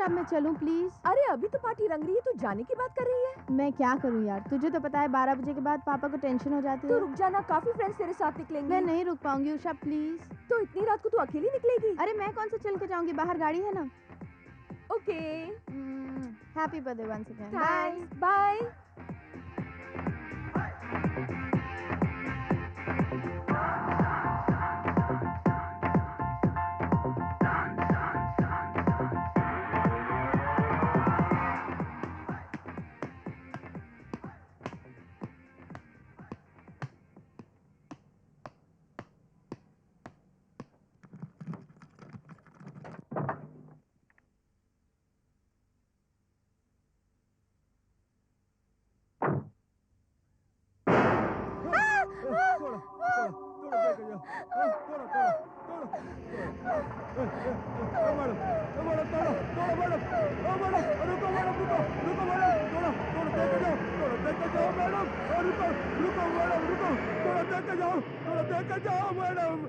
Shop में चलूं please? अरे अभी तो पार्टी रंग रही है, तू जाने की बात कर रही है। मैं क्या करूं यार, तुझे तो पता है 12 बजे के बाद पापा को टेंशन हो जाती है। तो रुक जाना, काफी फ्रेंड्स तेरे साथ निकलेंगे। मैं नहीं रुक पाऊंगी उषा प्लीज। तो इतनी रात को तू अकेली निकलेगी? अरे मैं कौन से चल के जाऊंगी, बाहर गाड़ी है ना। Okay, happy birthday once again. Thanks, bye. Madam.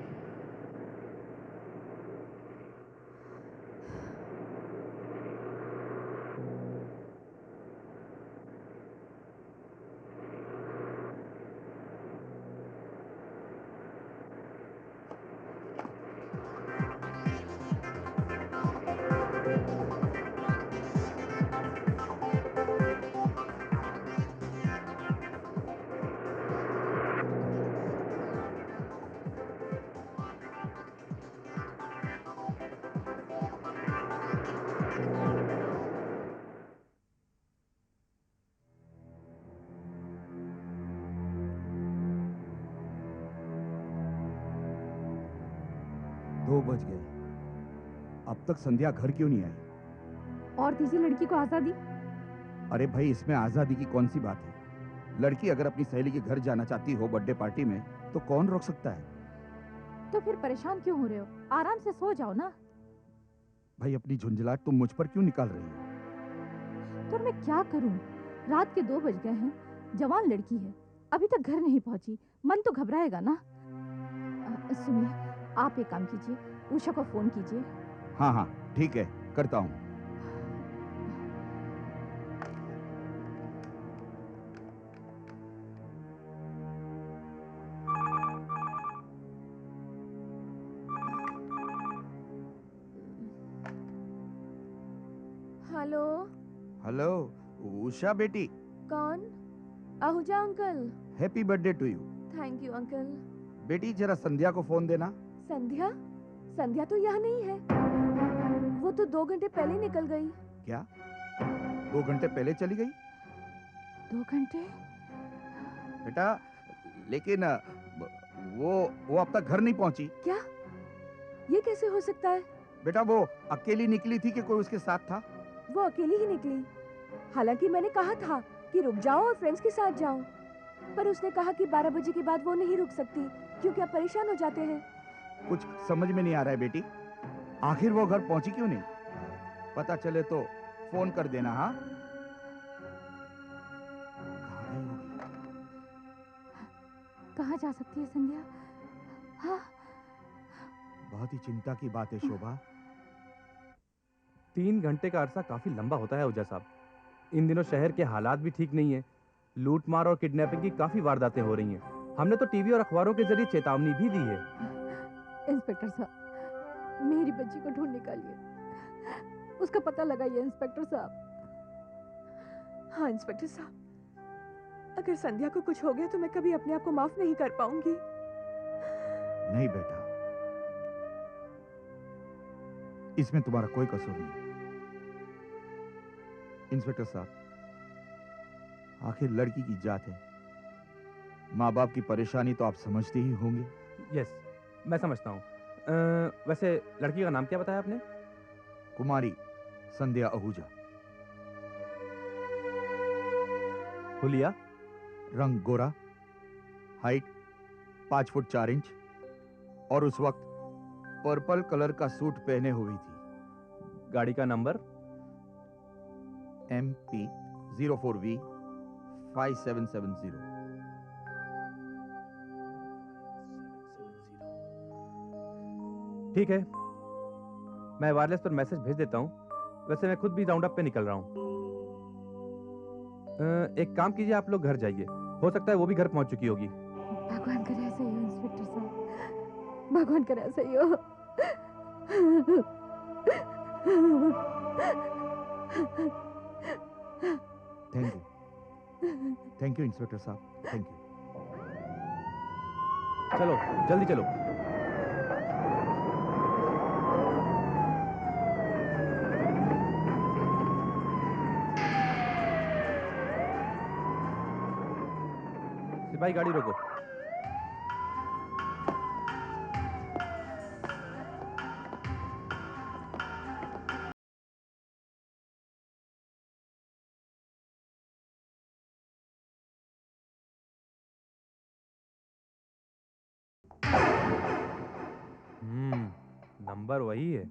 2 बज गए, अब तक संध्या घर क्यों नहीं आई? और तीसरी लड़की को आजादी? अरे भाई, इसमें आजादी की कौन सी बात है? लड़की अगर अपनी सहेली के घर जाना चाहती हो बर्थडे पार्टी में, तो कौन रोक सकता है? तो फिर परेशान क्यों हो रहे हो? आराम से सो जाओ ना। भाई, अपनी झुंझलाहट तुम मुझ पर क्यों निकाल रही हो? तो मैं क्या करूं? रात के 2 बज गए हैं, जवान लड़की है, अभी तक घर नहीं पहुंची, मन तो घबराएगा ना। सुनिए, आप एक काम कीजिए, उषा को फोन कीजिए। हाँ हाँ ठीक है, करता हूँ। हेलो। हेलो उषा बेटी। कौन? Ahuja uncle. Happy birthday to you. Thank you uncle. बेटी, जरा संध्या को फोन देना। संध्या? संध्या तो यहाँ नहीं है, वो तो 2 घंटे पहले निकल गई। क्या? 2 घंटे पहले चली गई? 2 घंटे? बेटा, लेकिन वो अब तक घर नहीं पहुंची। क्या? ये कैसे हो सकता है? बेटा, वो अकेली निकली थी कि कोई उसके साथ था? वो अकेली ही निकली। हालांकि मैंने कहा था कि रुक जाओ और फ्रेंड्स के साथ जाओ, पर उसने कहा कि 12 बजे के बाद वो नहीं रुक सकती क्योंकि आप परेशान हो जाते हैं। कुछ समझ में नहीं आ रहा है बेटी, आखिर वो घर पहुंची क्यों नहीं? पता चले तो फोन कर देना। हाँ, कहाँ जा सकती है संध्या? हाँ? बहुत ही चिंता की बात है शोभा। 3 घंटे का अरसा काफी लंबा होता है ओझा साहब। इन दिनों शहर के हालात भी ठीक नहीं है, लूटमार और किडनैपिंग की काफी वारदातें हो रही हैं। हमने तो टीवी और अखबारों के जरिए चेतावनी भी दी है। इंस्पेक्टर साहब, मेरी बच्ची को ढूंढ निकालिए, उसका पता लगाइए इंस्पेक्टर साहब। हाँ इंस्पेक्टर साहब, अगर संध्या को कुछ हो गया तो मैं कभी अपने आप को माफ नहीं कर पाऊंगी। नहीं बेटा, इसमें तुम्हारा कोई कसूर नहीं। इंस्पेक्टर साहब, आखिर लड़की की जात है, माँ बाप की परेशानी तो आप समझते ही होंगे। यस, मैं समझता हूँ। वैसे लड़की का नाम क्या बताया आपने? कुमारी संध्या आहूजा। हुलिया? रंग गोरा, हाइट 5 फुट 4 इंच, और उस वक्त पर्पल कलर का सूट पहने हुई थी। गाड़ी का नंबर? MP 04V 5770। ठीक है, मैं वायरलेस पर मैसेज भेज देता हूँ, वैसे मैं खुद भी राउंड अप पे निकल रहा हूँ। एक काम कीजिए, आप लोग घर जाइए, हो सकता है वो भी घर पहुंच चुकी होगी। भगवान करे ऐसा ही हो इंस्पेक्टर साहब, भगवान करे ऐसा ही हो। थैंक यू इंस्पेक्टर साहब, थैंक यू। चलो जल्दी चलो। सिपाही गाड़ी रोको। नंबर वही है।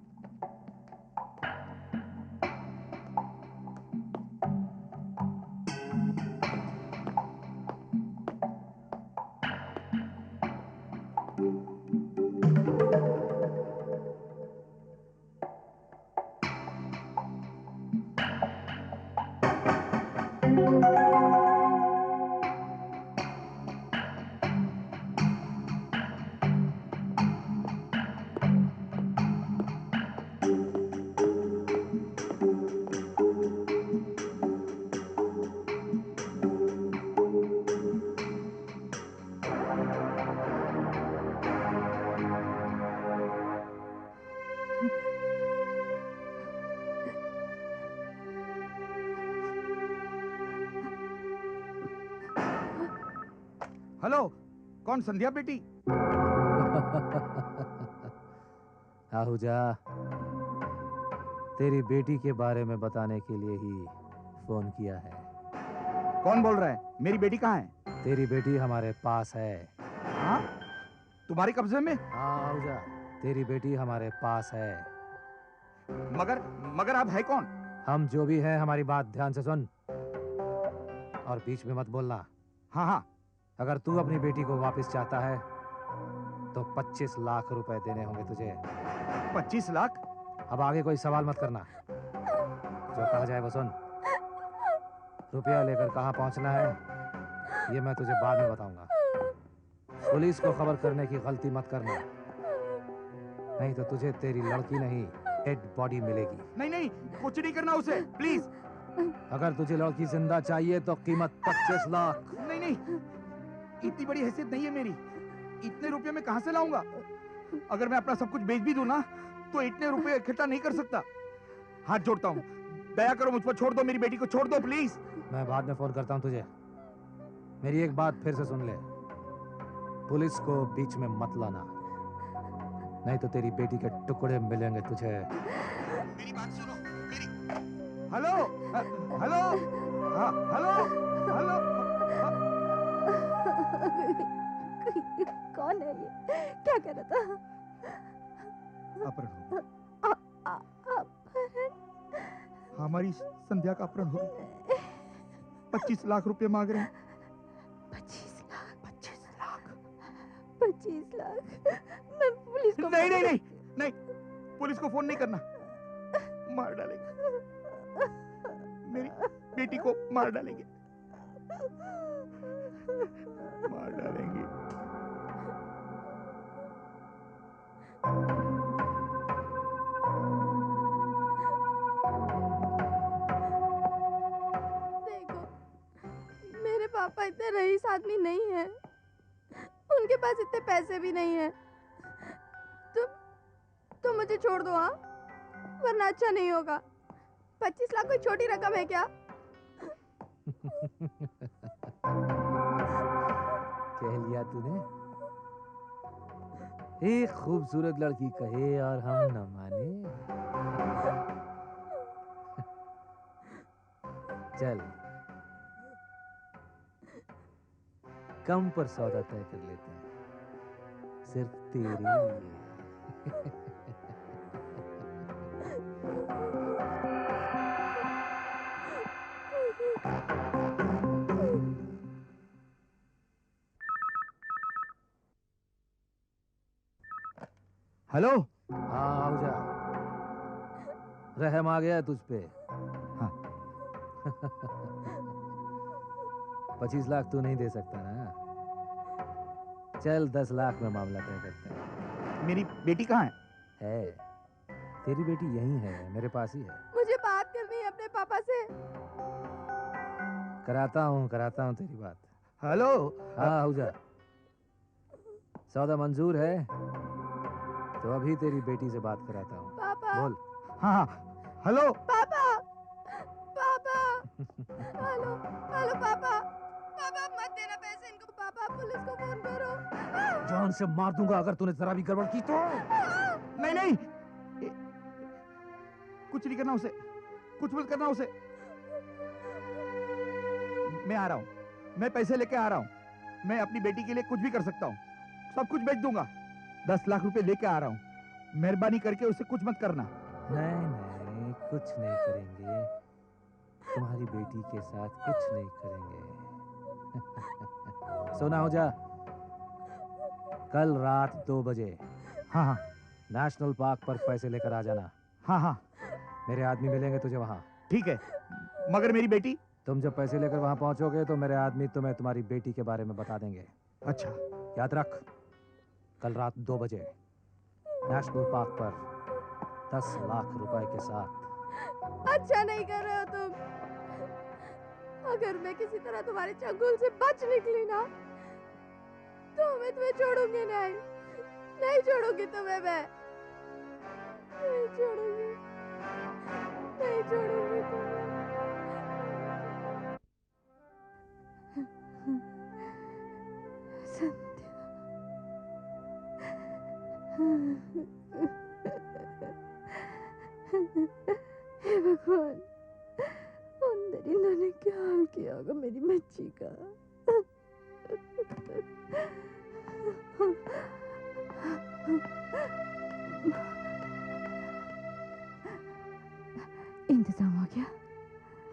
हेलो, कौन? संध्या बेटी? आहूजा, तेरी बेटी के बारे में बताने के लिए ही फोन किया है। कौन बोल रहा है? मेरी बेटी कहाँ है? तेरी बेटी हमारे पास है। हाँ? तुम्हारे कब्जे में? हाँ आहूजा, तेरी बेटी हमारे पास है। मगर मगर आप है कौन? हम जो भी हैं, हमारी बात ध्यान से सुन और बीच में मत बोलना। हाँ हाँ। अगर तू अपनी बेटी को वापस चाहता है तो 25 लाख रुपए देने होंगे तुझे। 25 लाख? अब आगे कोई सवाल मत करना, जो कहा जाए वो सुन। रुपया लेकर कहाँ पहुंचना है ये मैं तुझे बाद में बताऊंगा। पुलिस को खबर करने की गलती मत करना, नहीं तो तुझे तेरी लड़की नहीं, डेड बॉडी मिलेगी। नहीं नहीं, कुछ नहीं करना उसे, प्लीज। अगर तुझे लड़की जिंदा चाहिए तो कीमत 25 लाख। नहीं नहीं, इतनी बड़ी हैसियत नहीं है मेरी, इतने रुपए मैं कहां से लाऊंगा? अगर मैं अपना सब कुछ बेच भी दूं ना तो इतने रुपए इकट्ठा नहीं कर सकता। हाथ जोड़ता हूँ, दया करो मुझ पर छोड़ दो, मेरी बेटी को छोड़ दो प्लीज। मैं बाद में फोन करता हूँ तुझे। मेरी एक बात फिर से सुन ले, पुलिस को बीच में मत लाना, नहीं तो तेरी बेटी के टुकड़े मिलेंगे तुझे। मेरी बात सुनो, मेरी। हेलो हेलो, हाँ हेलो हेलो। कौन है ये? क्या कह रहा था? अपहरण हो गया। अपहरण? हमारी संध्या का अपहरण हो गया। 25 लाख रुपए मांग रहे हैं। 25 लाख? 25 लाख? 25 लाख? मैं पुलिस को नहीं नहीं नहीं नहीं, पुलिस को फोन नहीं करना, मार डालेंगे, मेरी बेटी को मार डालेंगे, मार डालेंगे। देखो, मेरे पापा इतने रईस आदमी नहीं है, उनके पास इतने पैसे भी नहीं है। तुम मुझे छोड़ दो, हाँ, वरना अच्छा नहीं होगा। 25 लाख कोई छोटी रकम है क्या? कह लिया तूने। एक खूबसूरत लड़की कहे और हम न माने। चल, कम पर सौदा तय कर लेते हैं, सिर्फ तेरे लिए। हेलो। हाँ आहूजा, रहम आ गया है तुझ पे। हाँ। 25 लाख तू नहीं दे सकता ना? चल 10 लाख में मामला तय करते हैं। मेरी बेटी कहाँ है? तेरी बेटी यहीं है, मेरे पास ही है। मुझे बात करनी है अपने पापा से। कराता हूँ तेरी बात। हेलो। हाँ आहूजा, सौदा मंजूर है तो अभी तेरी बेटी से बात कराता हूँ। पापा। बोल। हाँ हाँ हेलो। पापा। पापा। हेलो हेलो पापा। पापा मत देना पैसे इनको। पापा पुलिस को फोन करो। जान से मार दूंगा अगर तूने जरा भी गड़बड़ की तो। नहीं नहीं, कुछ नहीं करना उसे, कुछ मत करना उसे। मैं आ रहा हूँ, मैं पैसे लेके आ रहा हूँ। मैं अपनी बेटी के लिए कुछ भी कर सकता हूँ, सब कुछ बेच दूंगा। 10 लाख रुपए लेके आ रहा हूँ, मेहरबानी करके उसे कुछ मत करना। नहीं कुछ नहीं करेंगे, तुम्हारी बेटी के साथ कुछ नहीं करेंगे। सोना हो जा, कल रात 2 बजे हाँ हाँ नेशनल पार्क पर पैसे लेकर आ जाना। हाँ हाँ मेरे आदमी मिलेंगे तुझे वहां। ठीक है, मगर मेरी बेटी? तुम जब पैसे लेकर वहां पहुंचोगे तो मेरे आदमी तुम्हें तुम्हारी बेटी के बारे में बता देंगे। अच्छा। याद रख, कल रात 2 बजे नेशनल पार्क पर 10 लाख रुपए के साथ। अच्छा नहीं कर रहे हो तुम। अगर मैं किसी तरह तुम्हारे चंगुल से बच निकली ना तो मैं तुम्हें छोड़ूंगी नहीं। नहीं छोड़ूंगी तुम्हें मैं। नहीं छोड़ूंगी। नहीं छोड़ूंगी तुम्हें। हे भगवान, उन दरिंदों ने क्या हाल किया होगा मेरी बच्ची का। इंतजाम हो गया?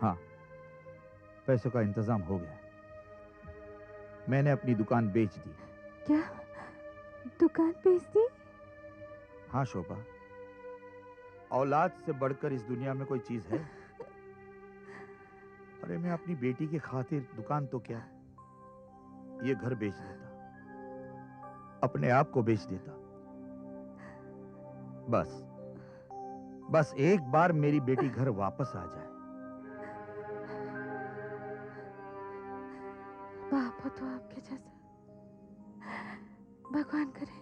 हाँ, पैसों का इंतजाम हो गया। मैंने अपनी दुकान बेच दी। क्या दुकान बेच दी? हाँ शोभा, औलाद से बढ़कर इस दुनिया में कोई चीज है? अरे मैं अपनी बेटी की खातिर दुकान तो क्या, ये घर बेच देता, अपने आप को बेच देता। बस एक बार मेरी बेटी घर वापस आ जाए। बाप हो तो आपके जैसा भगवान करे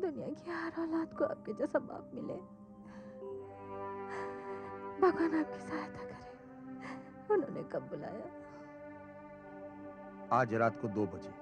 दुनिया की हर औलाद को आपके जैसा बाप मिले। भगवान आपकी सहायता करे। उन्होंने कब बुलाया? आज रात को 2 बजे।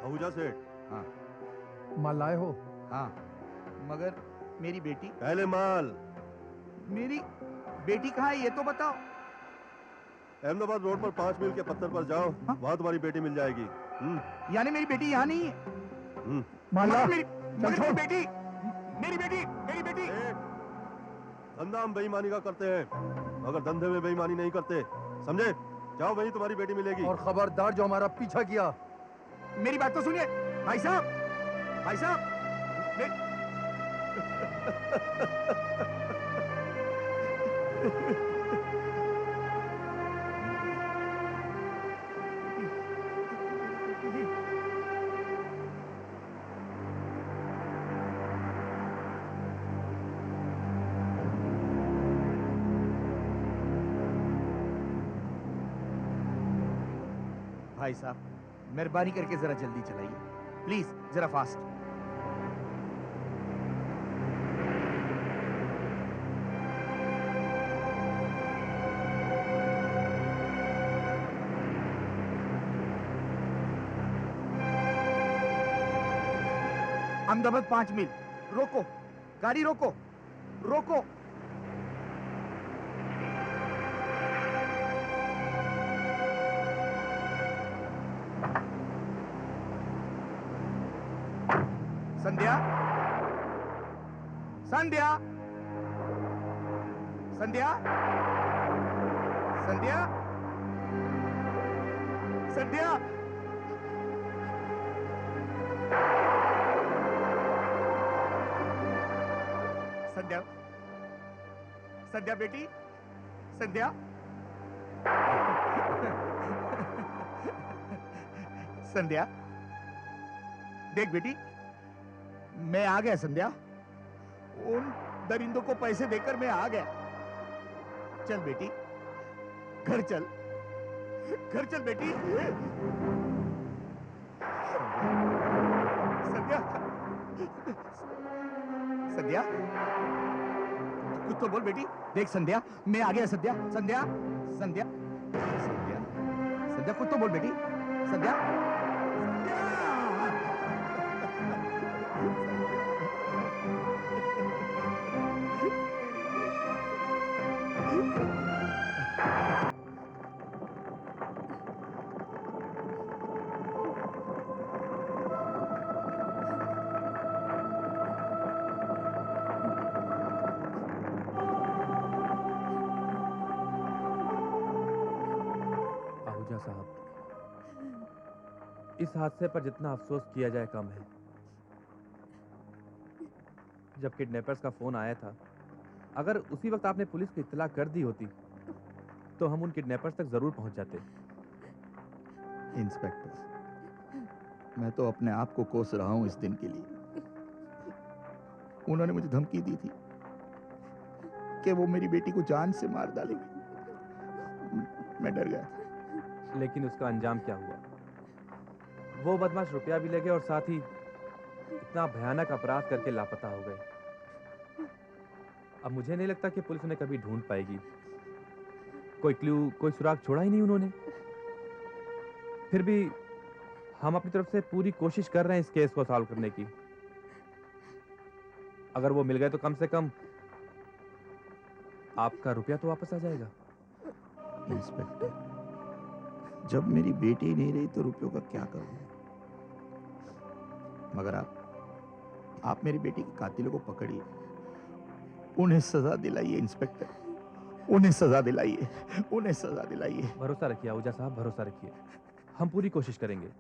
आहूजा सेठ। हाँ माल लाए हो? हाँ, मगर मेरी बेटी? पहले माल। मेरी बेटी कहाँ है ये तो बताओ। अहमदाबाद रोड पर 5 मील के पत्थर पर जाओ। हाँ? वहाँ तुम्हारी बेटी मिल जाएगी। यानी मेरी बेटी यहाँ नहीं है? माला मेरी बेटी, मेरी बेटी, मेरी बेटी। धंधा हम बेईमानी का करते हैं, मगर धंधे में बेईमानी नहीं करते, समझे? जाओ, वहीं तुम्हारी बेटी मिलेगी। और खबरदार जो हमारा पीछा किया। मेरी बात तो सुनिए भाई साहब, भाई साहब। भाई साहब, मेहरबानी करके जरा जल्दी चलाइए प्लीज, जरा फास्ट। अहमदाबाद 5 मील। रोको, गाड़ी रोको, रोको। संध्या, संध्या, संध्या, संध्या, संध्या। संध्या, संध्या बेटी, संध्या। संध्या, देख बेटी, मैं आ गया संध्या। उन दरिंदों को पैसे देकर मैं आ गया। चल बेटी, घर चल, घर चल बेटी। संध्या, संध्या, कुछ तो बोल बेटी। देख संध्या, मैं आ गया संध्या, संध्या, संध्या, संध्या, संध्या, कुछ तो बोल बेटी। संध्या, आहूजा साहब, इस हादसे पर जितना अफसोस किया जाए कम है। जब किडनैपर्स का फोन आया था, अगर उसी वक्त आपने पुलिस को इत्तला कर दी होती तो हम उन किडनैपर्स तक जरूर पहुंच जाते। इंस्पेक्टर, मैं तो अपने आप को कोस रहा हूं इस दिन के लिए। उन्होंने मुझे धमकी दी थी कि वो मेरी बेटी को जान से मार डालेंगे। मैं डर गया था। लेकिन उसका अंजाम क्या हुआ? वो बदमाश रुपया भी ले गए और साथ ही इतना भयानक अपराध करके लापता हो गए। अब मुझे नहीं लगता कि पुलिस उन्हें कभी ढूंढ पाएगी। कोई क्लू, कोई सुराग छोड़ा ही नहीं उन्होंने। फिर भी हम अपनी तरफ से पूरी कोशिश कर रहे हैं इस केस को सॉल्व करने की। अगर वो मिल गए तो कम से कम आपका रुपया तो वापस आ जाएगा। इंस्पेक्टर, जब मेरी बेटी ही नहीं रही तो रुपयों का क्या करूं? मगर आप मेरी बेटी के कातिलों को पकड़िए, उन्हें सजा दिलाइए इंस्पेक्टर, उन्हें सजा दिलाइए, उन्हें सजा दिलाइए। भरोसा रखिए आहूजा साहब, भरोसा रखिए। हम पूरी कोशिश करेंगे।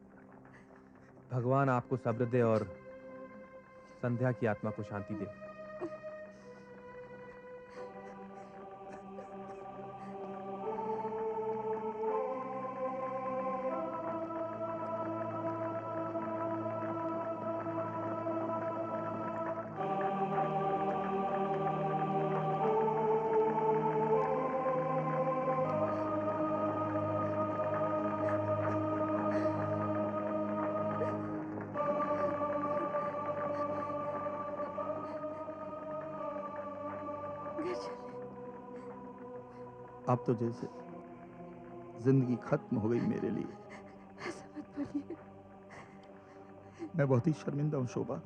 भगवान आपको सब्र दे और संध्या की आत्मा को शांति दे। अब तो जैसे जिंदगी खत्म हो गई मेरे लिए। ऐसा मत बोलिए। मैं बहुत ही शर्मिंदा हूं शोभा।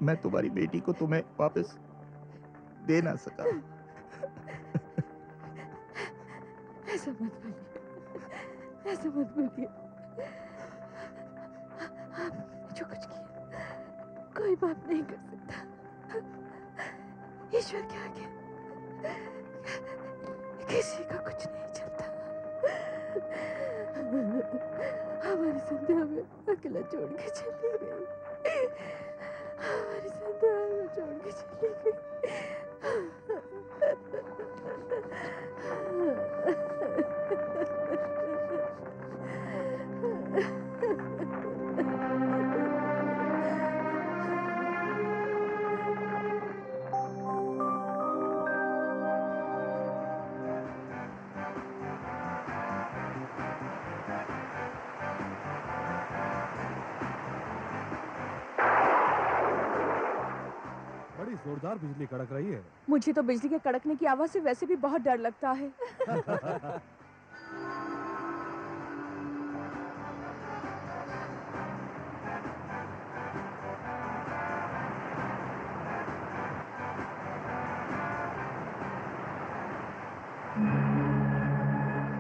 मैं तुम्हारी बेटी को तुम्हें वापस दे ना सका। ऐसा मत बोलिए, ऐसा मत बोलिए। आपने जो कुछ किया कोई बाप नहीं कर सकता। ईश्वर के आगे किसी का कुछ नहीं चलता। हमारी संध्या में अकेला छोड़ के चली गई। हमारी संध्या में छोड़ के चली गई। जोरदार बिजली कड़क रही है। मुझे तो बिजली के कड़कने की आवाज से वैसे भी बहुत डर लगता है।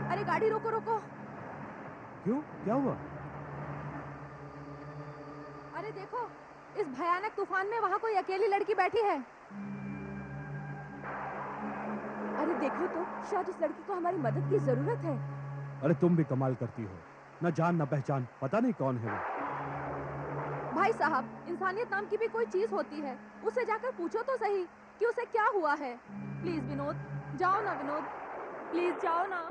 अरे गाड़ी रोको रोको। क्यों, क्या हुआ? अरे देखो, इस भयानक तूफान में वहाँ कोई अकेली लड़की बैठी है। अरे देखो तो, शायद उस लड़की को हमारी मदद की जरूरत है। अरे तुम भी कमाल करती हो, न जान न पहचान, पता नहीं कौन है वो। भाई साहब, इंसानियत नाम की भी कोई चीज होती है, उसे जाकर पूछो तो सही कि उसे क्या हुआ है। प्लीज विनोद, जाओ ना विनोद, प्लीज जाओ ना।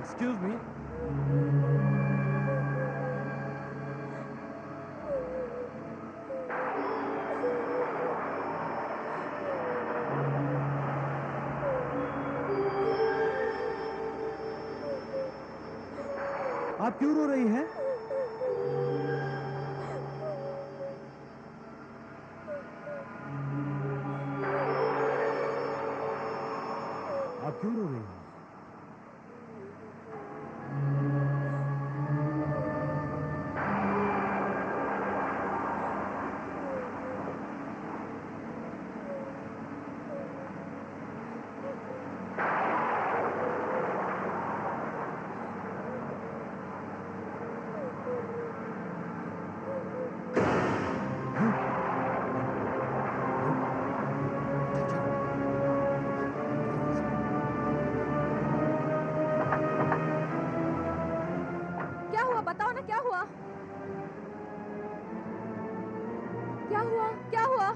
Excuse me. आप क्यों रो रही हैं? आप क्यों रो रही हैं? क्या हुआ, बताओ ना क्या हुआ? क्या हुआ, क्या हुआ?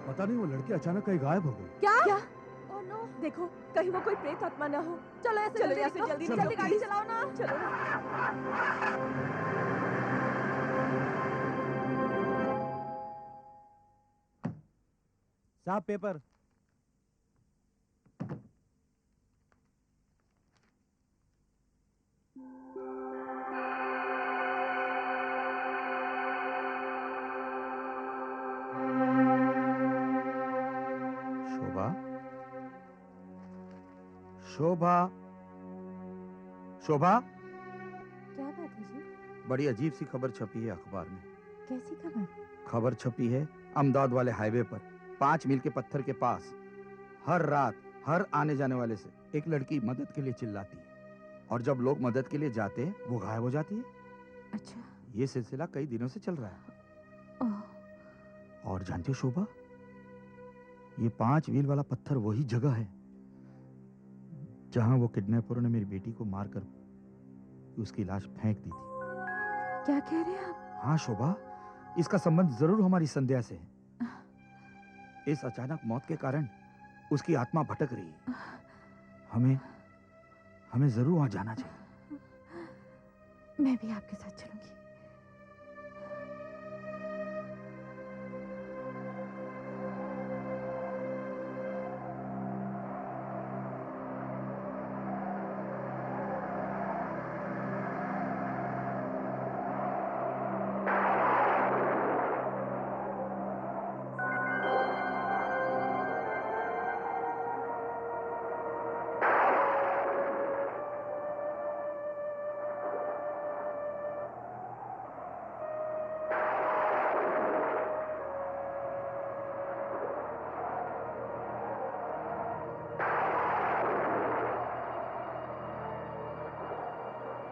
पता नहीं, वो लड़की अचानक कहीं गायब हो गई। क्या? क्या? ओह नो, देखो कहीं वो कोई प्रेत आत्मा ना हो। चलो ऐसे चलो जल्दी यहाँ से निकलो, जल्दी जल्दी निकलो, गाड़ी please। चलाओ ना। चलो। साहब पेपर। शोभा, शोभा, शोभा। क्या बात है जी? बड़ी अजीब सी खबर छपी है अखबार में। कैसी खबर? खबर छपी है अहमदाबाद वाले हाईवे पर 5 मील के पत्थर के पास हर रात हर आने जाने वाले से एक लड़की मदद के लिए चिल्लाती है, और जब लोग मदद के लिए जाते हैं वो गायब हो जाती है। अच्छा। ये सिलसिला कई दिनों से चल रहा है। ओह। और जानती हो शोभा, ये 5 मील वाला पत्थर वही जगह है जहां वो किडनैपरों ने मेरी बेटी को मारकर उसकी लाश फेंक दी थी। क्या कह रहे हैं आप? हाँ शोभा, इसका संबंध जरूर हमारी संध्या से है। इस अचानक मौत के कारण उसकी आत्मा भटक रही है। हमें जरूर वहां जाना चाहिए। मैं भी आपके साथ चलूंगी।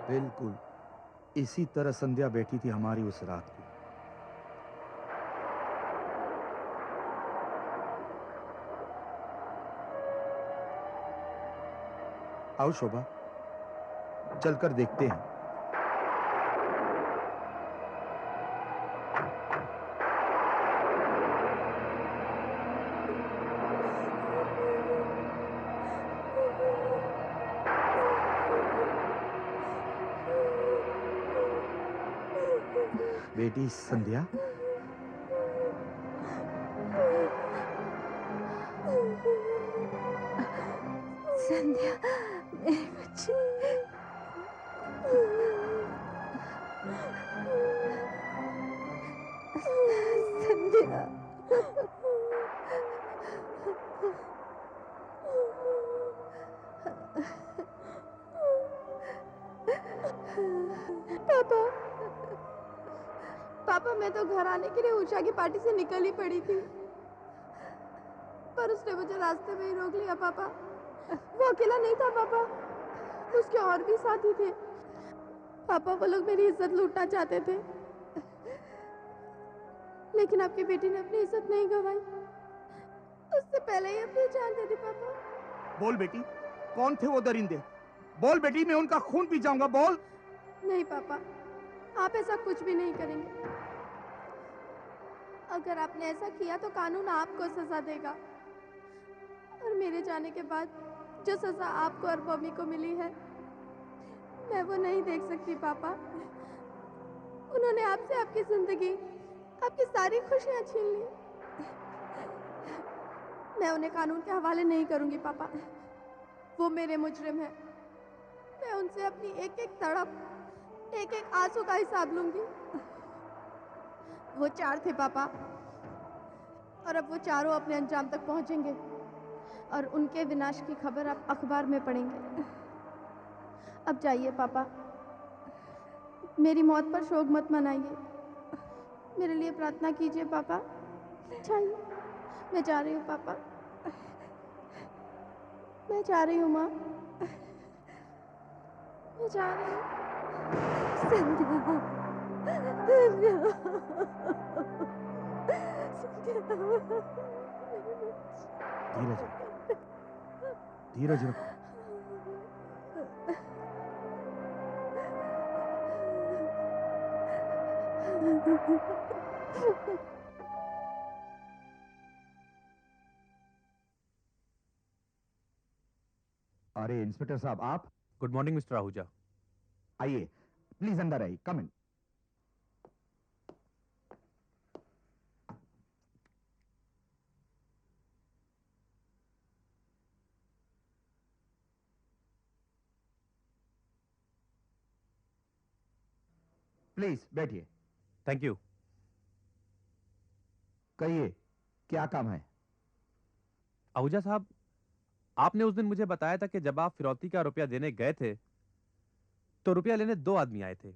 बिल्कुल इसी तरह संध्या बैठी थी हमारी उस रात को। आओ शोभा, चलकर देखते हैं। बेटी संध्या, संध्या मेरी बच्ची। संध्या। पापा, पापा मैं तो घर आने के लिए उषा की पार्टी से निकल ही पड़ी थी, पर उसने मुझे रास्ते में ही रोक लिया। पापा वो अकेला नहीं था पापा, उसके और भी साथी थे। पापा वो लोग मेरी इज्जत लूटना चाहते थे, लेकिन आपकी बेटी ने अपनी इज्जत नहीं गंवाई, उससे पहले ही अपनी जान दे दी। पापा बोल बेटी, कौन थे वो दरिंदे? बोल बेटी, मैं उनका खून पी जाऊंगा, बोल। नहीं पापा, आप ऐसा कुछ भी नहीं करेंगे। अगर आपने ऐसा किया तो कानून आपको सजा देगा, और मेरे जाने के बाद जो सजा आपको और मम्मी को मिली है, मैं वो नहीं देख सकती। पापा उन्होंने आपसे आपकी जिंदगी, आपकी सारी खुशियां छीन ली। मैं उन्हें कानून के हवाले नहीं करूंगी पापा, वो मेरे मुजरिम हैं। मैं उनसे अपनी एक एक तड़प, एक एक आंसू का हिसाब लूंगी। वो 4 थे पापा, और अब वो चारों अपने अंजाम तक पहुंचेंगे, और उनके विनाश की खबर आप अखबार में पढ़ेंगे। अब जाइए पापा, मेरी मौत पर शोक मत मनाइए, मेरे लिए प्रार्थना कीजिए पापा। जाइए, मैं जा रही हूँ पापा, मैं जा रही हूँ माँ, मैं जा रही हूँ। संध्या। धीरज रखो, धीरज रखो। अरे इंस्पेक्टर साहब, आप गुड मॉर्निंग मिस्टर आहूजा। आइए, प्लीज अंदर आइए, कम इन। प्लीज बैठिए। Thank you. कहिए, क्या काम है? आहूजा साहब, आपने उस दिन मुझे बताया था कि जब आप फिरौती का रुपया देने गए थे तो रुपया लेने 2 आदमी आए थे।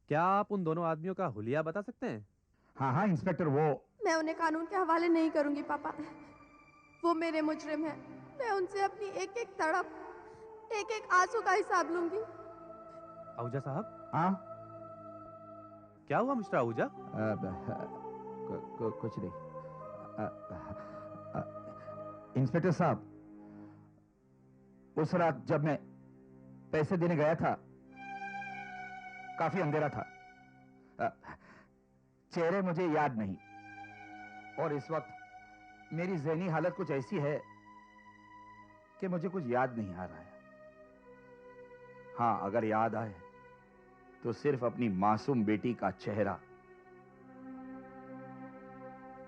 क्या आप उन दोनों आदमियों का हुलिया बता सकते हैं? हाँ हाँ इंस्पेक्टर, वो मैं उन्हें कानून के हवाले नहीं करूंगी पापा, वो मेरे मुजरिम हैं। मैं उनसे अपनी एक एक तड़प, एक एक आंसू का हिसाब लूंगी। आहूजा साहब, हाँ क्या हुआ मिस्टर आहूजा? कुछ नहीं। इंस्पेक्टर साहब, उस रात जब मैं पैसे देने गया था, काफी अंधेरा था, चेहरे मुझे याद नहीं, और इस वक्त मेरी ज़हनी हालत कुछ ऐसी है कि मुझे कुछ याद नहीं आ रहा है। हाँ, अगर याद आए तो सिर्फ अपनी मासूम बेटी का चेहरा।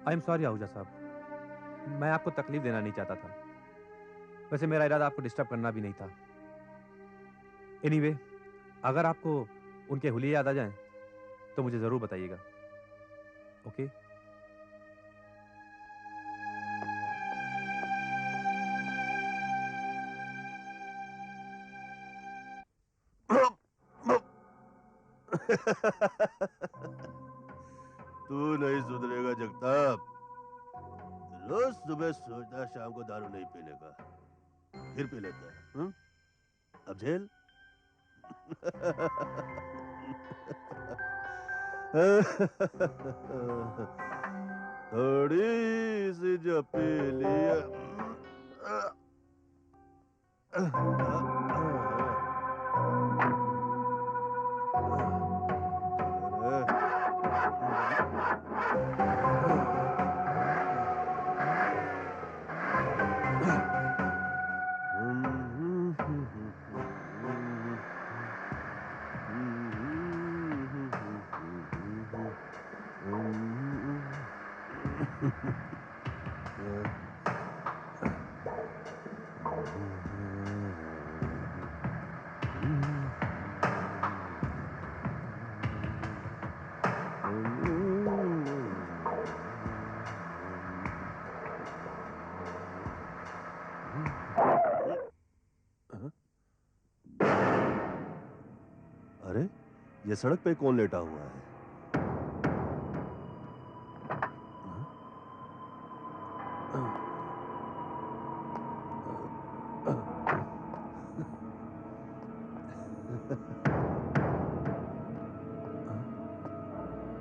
आई एम सॉरी आहूजा साहब, मैं आपको तकलीफ देना नहीं चाहता था। वैसे मेरा इरादा आपको डिस्टर्ब करना भी नहीं था। एनीवे, अगर आपको उनके हुलिये याद आ जाएं तो मुझे जरूर बताइएगा। ओके? तू नहीं सुधरेगा जगताप। रोज सुबह सोचता है शाम को दारू नहीं पीने का, फिर पी लेता है। अब झेल। थोड़ी सी जो पी लिया। अरे ये सड़क पे कौन लेटा हुआ है?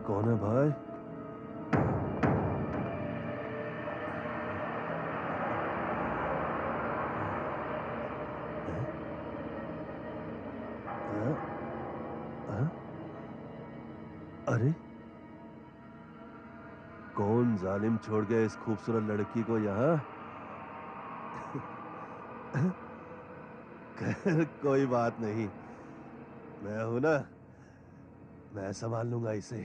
कौन है भाई? अरे कौन जालिम छोड़ गया इस खूबसूरत लड़की को यहाँ? खैर कोई बात नहीं, मैं हूं ना, मैं संभाल लूंगा इसे।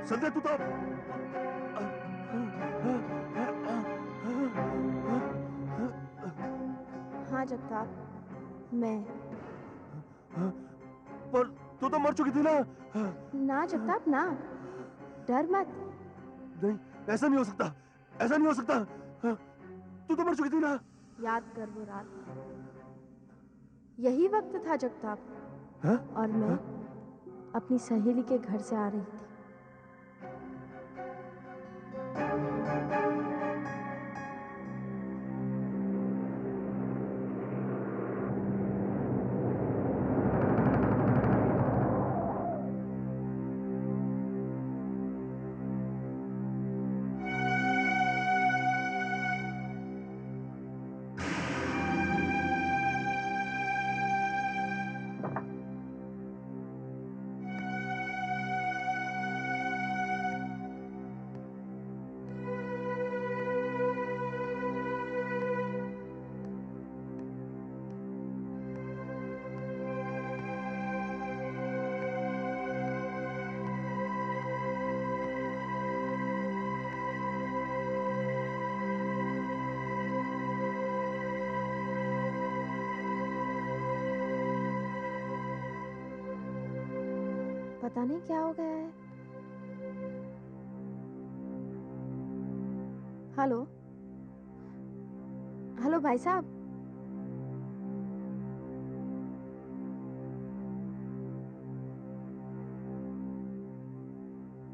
संजय तू तो हाँ जगताप, मैं। पर तू तो मर चुकी थी ना? ना जगताप ना, डर मत। नहीं, ऐसा नहीं हो सकता, ऐसा नहीं हो सकता। तू तो मर चुकी थी ना? याद कर वो रात, यही वक्त था जगताप। हाँ? और मैं अपनी सहेली के घर से आ रही थी। पता नहीं क्या हो गया है। हेलो हेलो भाई साहब,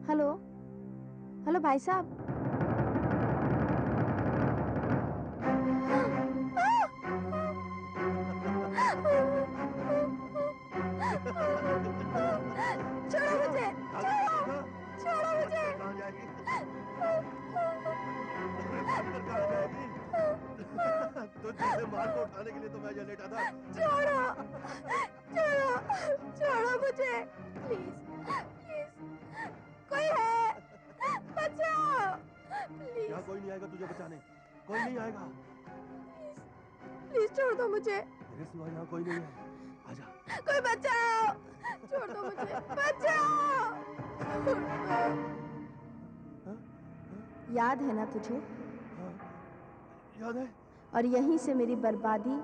हेलो हेलो भाई साहब। छोड़ो मुझे, छोड़ो, छोड़ो मुझे। कहाँ जाएगी? तुझसे मार को उठाने के लिए तो मैं यहाँ लेटा था। छोड़ो, छोड़ो, छोड़ो मुझे, प्लीज, प्लीज, कोई है, बचाओ, प्लीज। यहाँ कोई नहीं आएगा तुझे बचाने, कोई नहीं आएगा। प्लीज छोड़ दो मुझे, मेरे सिवा यहाँ कोई नहीं है, आजा। कोई बचाओ, छोड़ दो मुझे, बचाओ, छोड़ दो। याद है ना तुझे? याद है। और यहीं से मेरी बर्बादी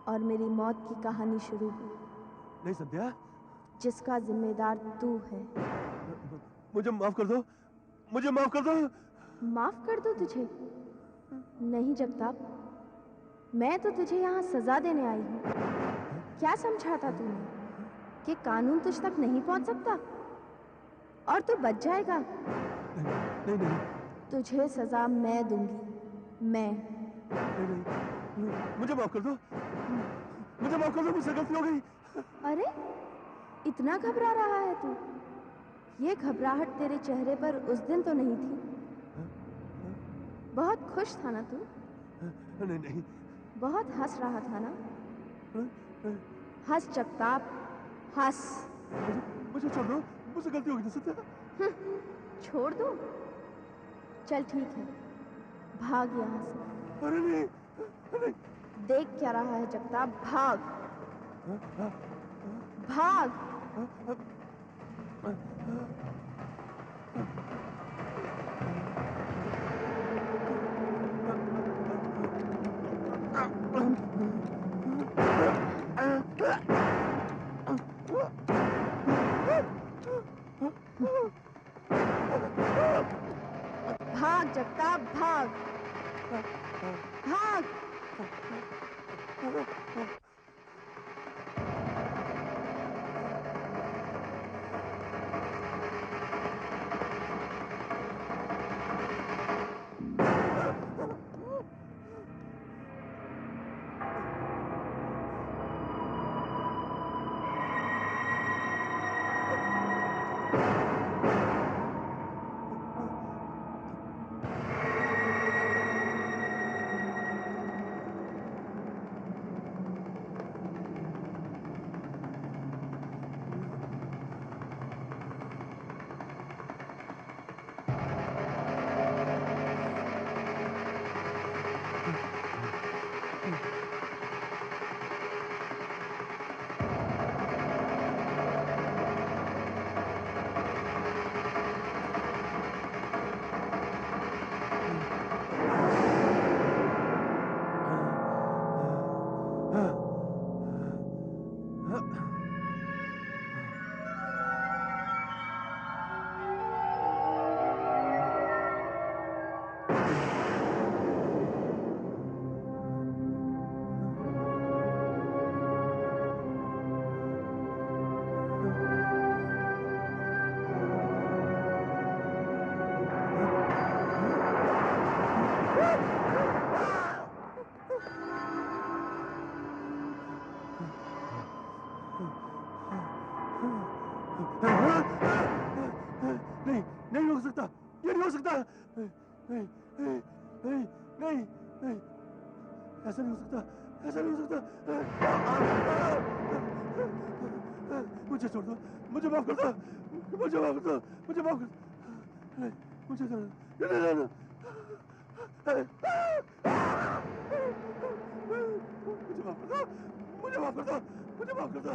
और मेरी मौत की कहानी शुरू हुई। नहीं संध्या, जिसका जिम्मेदार तू है। मुझे माफ कर दो, मुझे माफ कर दो। माफ कर दो तुझे? नहीं जगताप, मैं तो तुझे यहाँ सजा देने आई हूँ। क्या समझा था तूने कि कानून तुझ तक नहीं पहुँच सकता और तू बच जाएगा? नहीं नहीं, तुझे सजा मैं दूंगी, मैं। नहीं, मुझे माफ कर दो, मुझे माफ कर दो, मुझसे गलती हो गई। अरे इतना घबरा रहा है तू? ये घबराहट तेरे चेहरे पर उस दिन तो नहीं थी। बहुत खुश था ना तू? नहीं नहीं, बहुत हंस रहा था ना? हंस जगताप, हंस। मुझे छोड़ दो, मुझसे गलती हो गई सत्या। छोड़ दो? चल ठीक है, भाग यहाँ से। अरे नहीं, नहीं। देख क्या रहा है जगताप, भाग, भाग। भाग जगताप भाग, भाग। नहीं, नहीं हो सकता, ये नहीं हो सकता। नहीं, नहीं, नहीं, नहीं, नहीं, ऐसा नहीं हो सकता, ऐसा नहीं हो सकता। मुझे छोड़ दो, मुझे माफ कर दो, मुझे माफ कर दो, मुझे माफ कर दो। नहीं, मुझे नहीं, नहीं, नहीं, नहीं। मुझे माफ कर दो, मुझे माफ कर दो, मुझे माफ कर दो।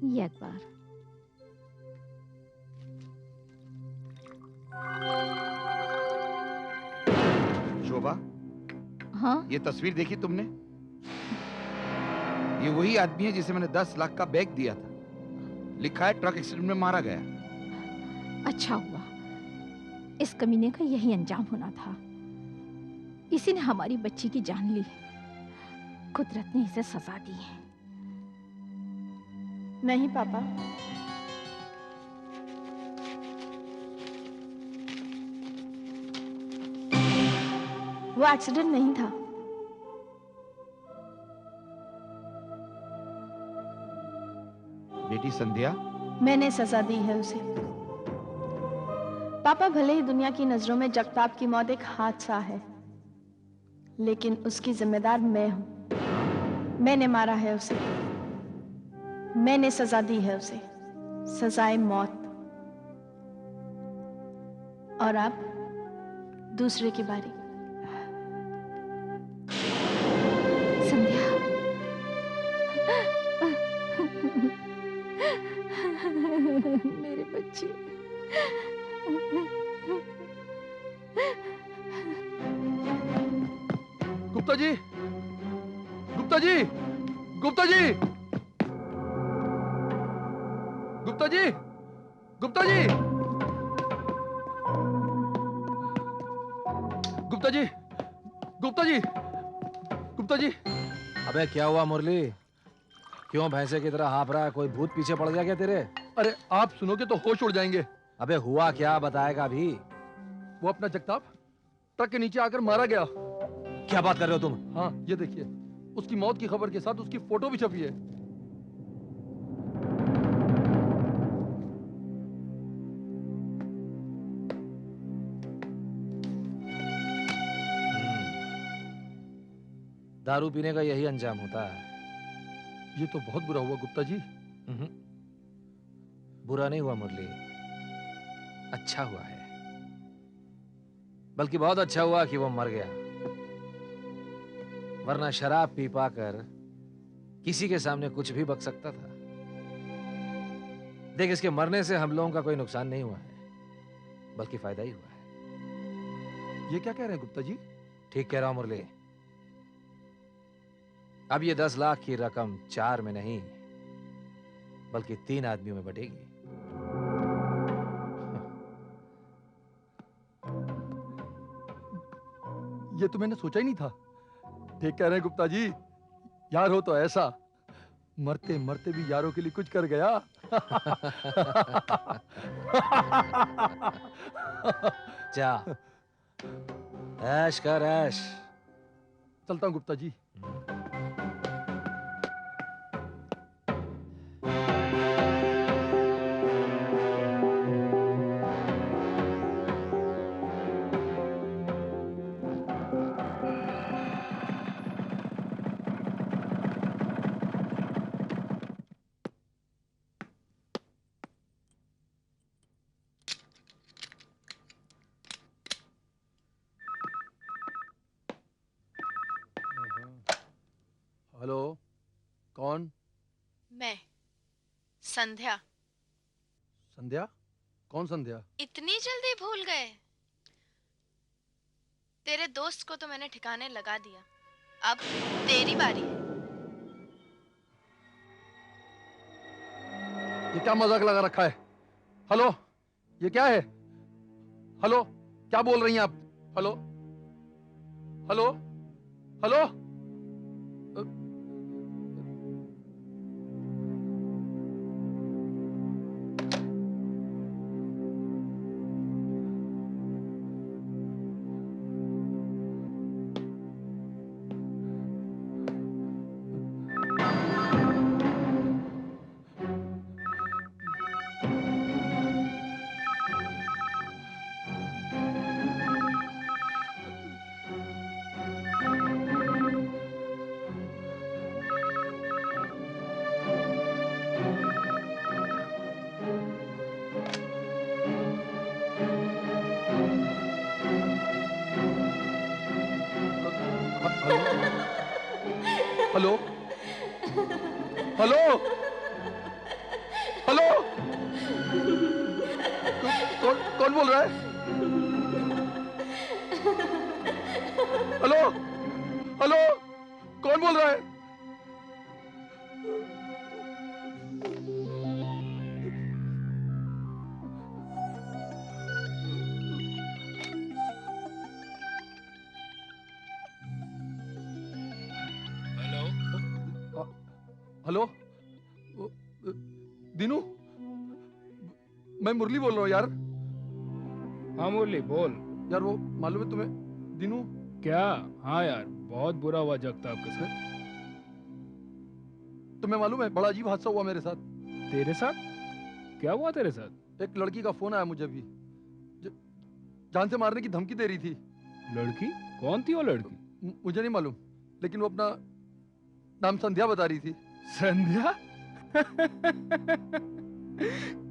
ये अखबार। शोभा, हाँ, ये तस्वीर देखी तुमने? ये वही आदमी है जिसे मैंने 10 लाख का बैग दिया था। लिखा है ट्रक एक्सीडेंट में मारा गया। अच्छा हुआ, इस कमीने का यही अंजाम होना था। इसी ने हमारी बच्ची की जान ली। कुदरत ने इसे सजा दी है। नहीं पापा, वो एक्सीडेंट नहीं था। बेटी संध्या, मैंने सजा दी है उसे। पापा भले ही दुनिया की नजरों में जगताप की मौत एक हादसा है, लेकिन उसकी जिम्मेदार मैं हूं। मैंने मारा है उसे, मैंने सजा दी है उसे, सजाए मौत। और अब दूसरे की बारी। संध्या, मेरे बच्चे। गुप्ता जी, गुप्ता जी, गुप्ता जी, गुप्ता जी, गुप्ता जी, गुप्ता जी, गुप्ता जी, गुप्ता जी। अबे क्या हुआ मुरली? क्यों भैंसे की तरह हाँफ रहा है? कोई भूत पीछे पड़ गया क्या तेरे? अरे आप सुनोगे तो होश उड़ जाएंगे। अबे हुआ क्या, बताएगा भी? वो अपना जगताप ट्रक के नीचे आकर मारा गया। क्या बात कर रहे हो तुम? हाँ ये देखिए, उसकी मौत की खबर के साथ उसकी फोटो भी छपी है। दारू पीने का यही अंजाम होता है। ये तो बहुत बुरा हुआ गुप्ता जी। बुरा नहीं हुआ मुरली, अच्छा हुआ है। बल्कि बहुत अच्छा हुआ कि वो मर गया, वरना शराब पी पाकर किसी के सामने कुछ भी बक सकता था। देख, इसके मरने से हम लोगों का कोई नुकसान नहीं हुआ है, बल्कि फायदा ही हुआ है। ये क्या कह रहे हैं गुप्ता जी? ठीक कह रहा हूं मुरली। अब ये 10 लाख की रकम 4 में नहीं, बल्कि 3 आदमियों में बटेगी। ये तो मैंने सोचा ही नहीं था। ठीक कह रहे हैं गुप्ता जी, यार हो तो ऐसा, मरते मरते भी यारों के लिए कुछ कर गया। जा, ऐश कर ऐश। चलता हूं गुप्ता जी। हेलो, कौन? मैं संध्या। संध्या? कौन संध्या? इतनी जल्दी भूल गए? तेरे दोस्त को तो मैंने ठिकाने लगा दिया, अब तेरी बारी है। ये क्या मजाक लगा रखा है? हेलो, ये क्या है? हेलो, क्या बोल रही हैं आप? Hello, hello, hello. Hello, hello, hello. कौन बोल रहा है? हेलो, हेलो, कौन बोल रहा है? हेलो, दीनू, मैं मुरली बोल रहा हूँ यार। हाँ मुरली बोल। यार वो मालूम है तुम्हें, दीनू? क्या? हाँ यार, बहुत बुरा हुआ जगताप के साथ। तुम्हें मालूम है, बड़ा अजीब हादसा हुआ मेरे साथ। तेरे साथ? क्या हुआ तेरे साथ? एक लड़की का फोन आया मुझे अभी, जान से मारने की धमकी दे रही थी। लड़की कौन थी वो लड़की? मुझे नहीं मालूम, लेकिन वो अपना नाम संध्या बता रही थी। संध्या?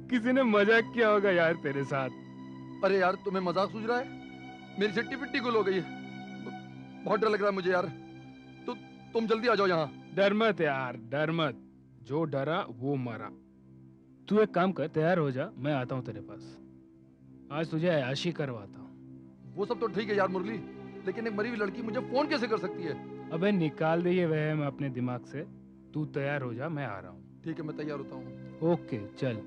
किसी ने मजाक किया होगा यार तेरे साथ। अरे यार तुम्हें मजाक सूझ रहा है? मेरी सिट्टी पिट्टी गुल हो गई है, बहुत डर लग रहा है मुझे यार। तो तुम जल्दी आ जाओ यहाँ। डर मत यार, डर मत। जो डरा वो मरा। तू एक काम कर, तैयार हो जा, मैं आता हूँ तेरे पास। आज तुझे अय्याशी करवाता हूँ। वो सब तो ठीक है यार मुरली, लेकिन एक मरी हुई लड़की मुझे फोन कैसे कर सकती है? अबे निकाल दे ये वहम अपने दिमाग से। तू तैयार हो जा, मैं आ रहा हूँ। ठीक है, मैं तैयार होता हूँ। ओके चल।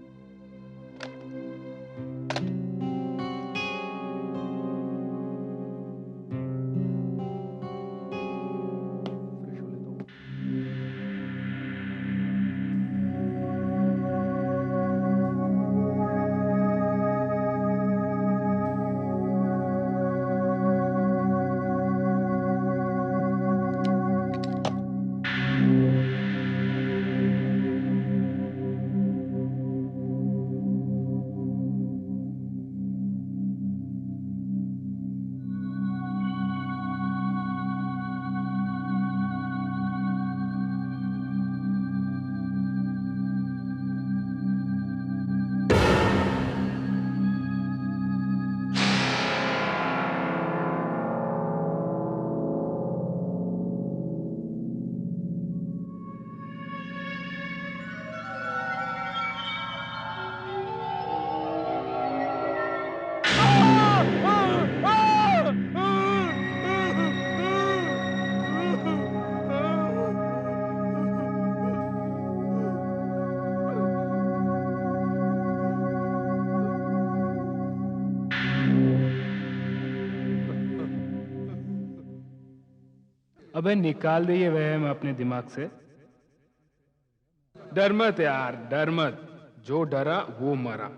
फ्रेश हो लेता हूँ। अबे निकाल दे ये वहम अपने दिमाग से। डर मत यार, डर मत। जो डरा वो मरा।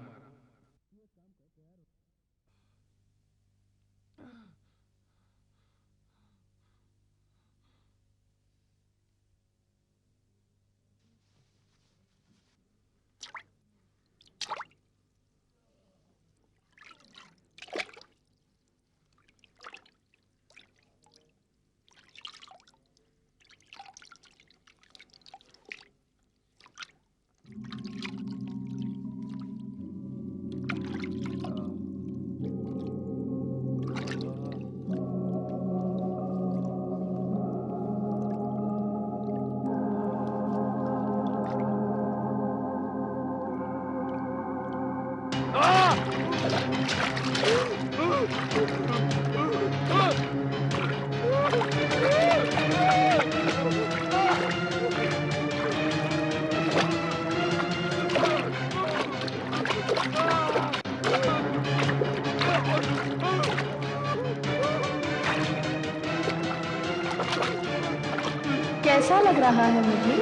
कैसा लग रहा है मुझे?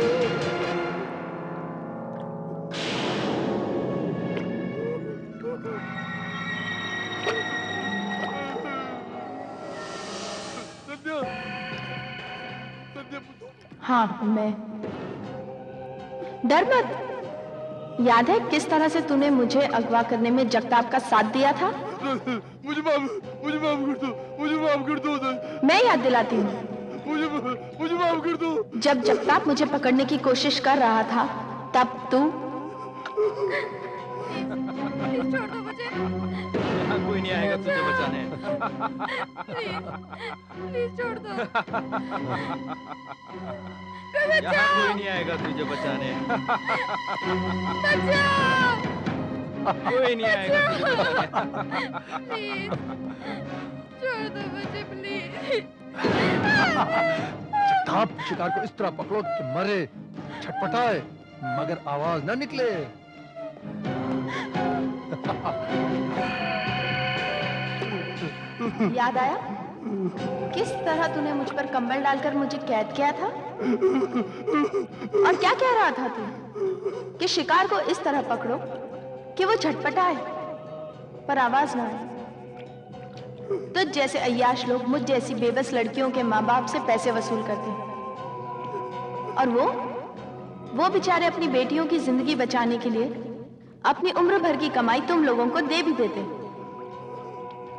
हाँ मैं। डर मत। याद है किस तरह से तूने मुझे अगवा करने में जगताप का साथ दिया था? मुझे माफ कर दो, मुझे माफ कर दो। मैं याद दिलाती हूँ। मुझे माफ कर दो। जब जगताप मुझे पकड़ने की कोशिश कर रहा था तब तू प्लीज छोड़ दो मुझे। यहाँ कोई नहीं आएगा तुझे बचाने। प्लीज छोड़ दो। यहाँ कोई नहीं आएगा तुझे बचाने। कोई नहीं आएगा तुझे बचाने। प्लीज छोड़ दो मुझे प्लीज। जगताप शिकार को इस तरह पकड़ो कि मरे, छटपटाए मगर आवाज न निकले। याद आया किस तरह तूने मुझ पर कंबल डालकर मुझे कैद किया था? और क्या कह रहा था तू कि शिकार को इस तरह पकड़ो कि वो झटपटाए पर आवाज ना आए। तो जैसे अय्याश लोग मुझ जैसी बेबस लड़कियों के माँ बाप से पैसे वसूल करते हैं और वो बेचारे अपनी बेटियों की जिंदगी बचाने के लिए अपनी उम्र भर की कमाई तुम लोगों को दे भी देते।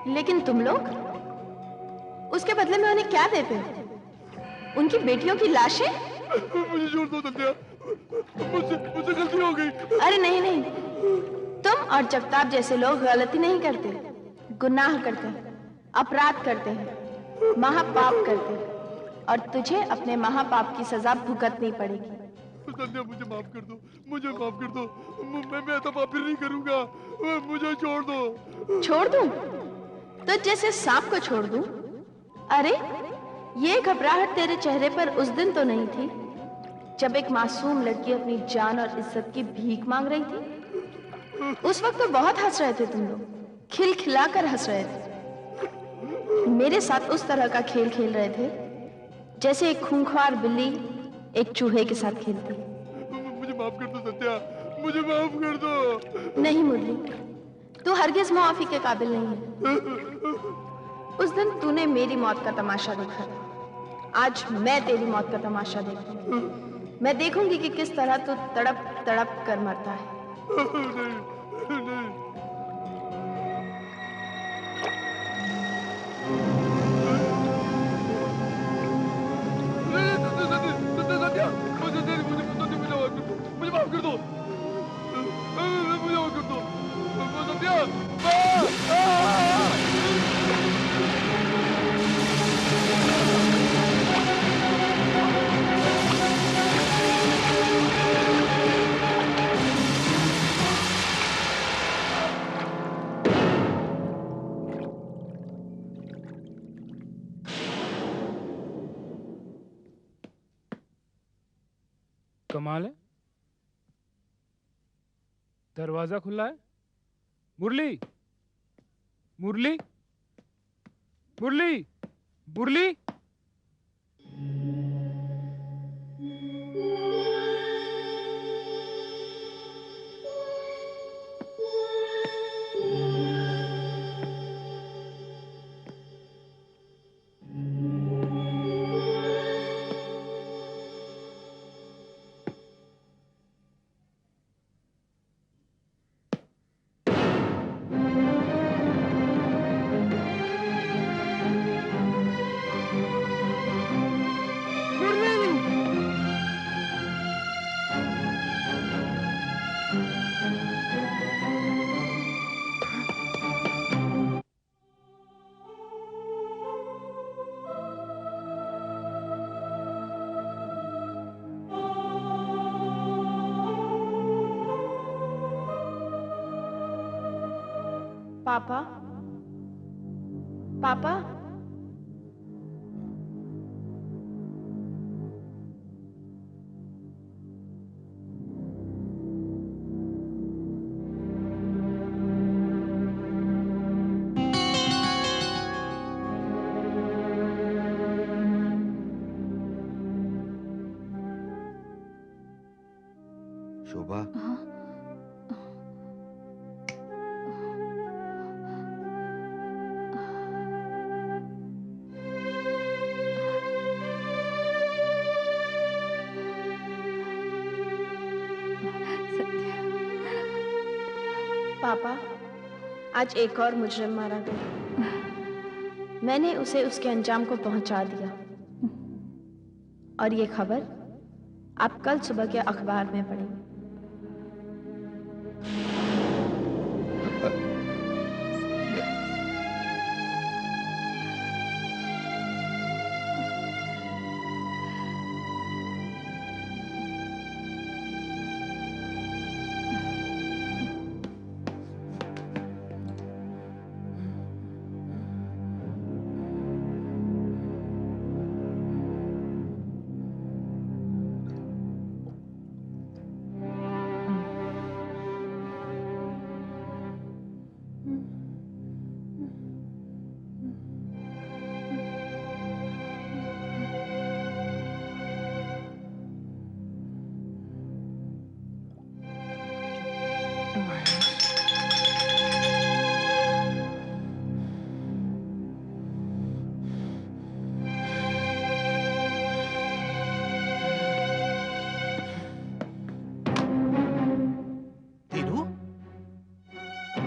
लेकिन तुम लोग उसके बदले में उन्हें क्या देते हो? उनकी बेटियों की लाशें? मुझे छोड़ दो संध्या, मुझसे गलती हो गई। अरे नहीं नहीं, तुम और जगताप जैसे लोग गलती नहीं करते, गुनाह करते हैं, अपराध करते हैं, महापाप करते हैं, और तुझे अपने महापाप की सजा भुगतनी पड़ेगी। संध्या मुझे माफ कर दो, मुझे माफ कर दो। मैं ऐसा पाप फिर नहीं करूंगा। मुझे छोड़ दो। छोड़ दूं? तो जैसे सांप को छोड़ दूं? अरे ये घबराहट तेरे चेहरे पर उस दिन तो नहीं थी जब एक मासूम लड़की अपनी जान और इज्जत की भीख मांग रही थी? उस वक्त तो बहुत हंस रहे थे तुम लोग, खिलखिलाकर हंस रहे थे, मेरे साथ उस तरह का खेल खेल रहे थे जैसे एक खूंखार बिल्ली एक चूहे के साथ खेलती। मुझे माफ कर दो संध्या, मुझे माफ कर दो। नहीं मुरली, तू हरगिज माफी के काबिल नहीं है। उस दिन तूने मेरी मौत का तमाशा देखा, आज मैं तेरी मौत का तमाशा देखूंगी। मैं देखूंगी कि किस तरह तू तड़प तड़प कर मरता है। नहीं, नहीं। मुझे माफ कर दो, मुझे माफ कर दो। कमाल है, दरवाजा खुला है। मुरली, मुरली, मुरली, मुरली। पापा, पापा, शोभा, पापा, आज एक और मुजरिम मारा गया। मैंने उसे उसके अंजाम को पहुंचा दिया, और ये खबर आप कल सुबह के अखबार में पढ़ेंगे।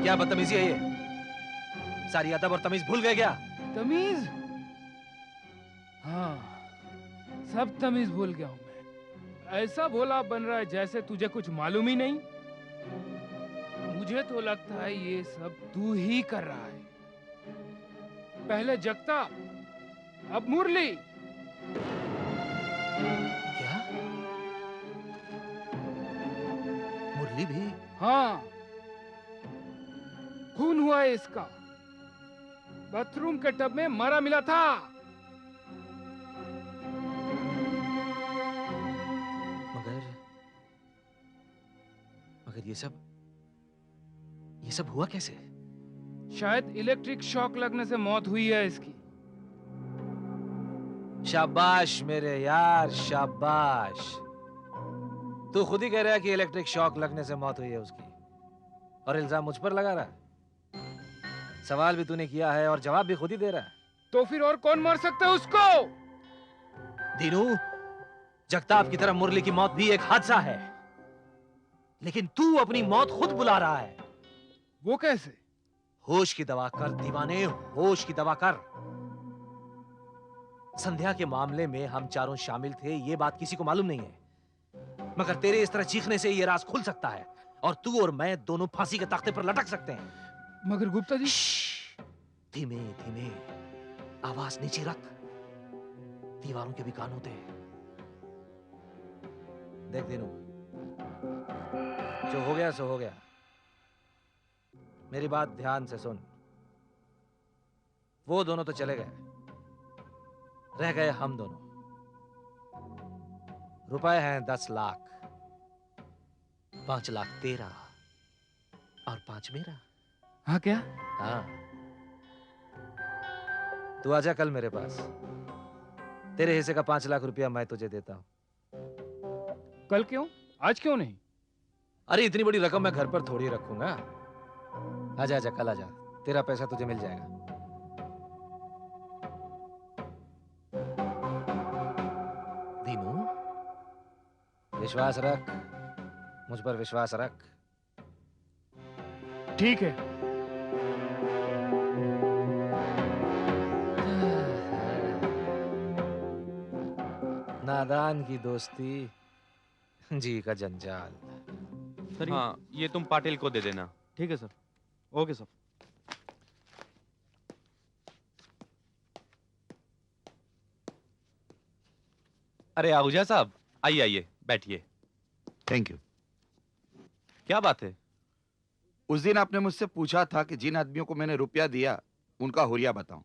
क्या बदतमीजी है ये? सारी अदब और तमीज भूल गए क्या? तमीज? हाँ, सब तमीज भूल गया हूं मैं। ऐसा भोला बन रहा है जैसे तुझे कुछ मालूम ही नहीं। मुझे तो लगता है ये सब तू ही कर रहा है। पहले जगताप, अब मुरली। क्या? मुरली भी? हाँ, खून हुआ है इसका। बाथरूम के टब में मरा मिला था। मगर मगर ये सब हुआ कैसे? शायद इलेक्ट्रिक शॉक लगने से मौत हुई है इसकी। शाबाश मेरे यार, शाबाश। तू खुद ही कह रहा है कि इलेक्ट्रिक शॉक लगने से मौत हुई है उसकी, और इल्जाम मुझ पर लगा रहा है। सवाल भी तूने किया है और जवाब भी खुद ही दे रहा है। तो फिर और कौन मार सकता है उसको? दीनू, जगताप की तरह मुरली की मौत भी एक हादसा है, लेकिन तू अपनी मौत खुद बुला रहा है। वो कैसे? होश की दवा कर दीवाने, होश की दवा कर। संध्या के मामले में हम चारों शामिल थे, ये बात किसी को मालूम नहीं है, मगर तेरे इस तरह चीखने से ये राज खुल सकता है और तू और मैं दोनों फांसी के तख्ते पर लटक सकते हैं। मगर गुप्ता जी। धीमे धीमे आवाज नीचे रख, दीवारों के भी कान होते हैं। देख दीनू, जो हो गया सो हो गया। मेरी बात ध्यान से सुन। वो दोनों तो चले गए, रह गए हम दोनों। रुपए हैं 10 लाख, 5 लाख तेरा और 5 मेरा। हाँ क्या? हाँ, तू आजा कल मेरे पास। तेरे हिस्से का 5 लाख रुपया मैं तुझे देता हूं। कल क्यों? आज क्यों नहीं? अरे इतनी बड़ी रकम मैं घर पर थोड़ी रखूंगा। आजा आजा, कल आजा, तेरा पैसा तुझे मिल जाएगा। दीनू, विश्वास रख, मुझ पर विश्वास रख। ठीक है। नादान की दोस्ती, जी का जंजाल। सर हाँ, ये तुम पाटिल को दे देना। ठीक है सर। Okay sir. अरे आहूजा साहब, आइए आइए, बैठिए। Thank you. क्या बात है? उस दिन आपने मुझसे पूछा था कि जिन आदमियों को मैंने रुपया दिया उनका हुरिया बताऊं।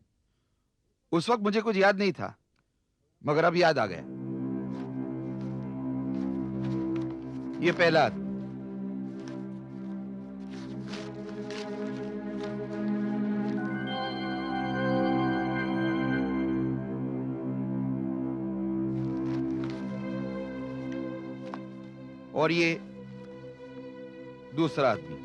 उस वक्त मुझे कुछ याद नहीं था, मगर अब याद आ गया। ये पहला आदमी। और ये दूसरा आदमी।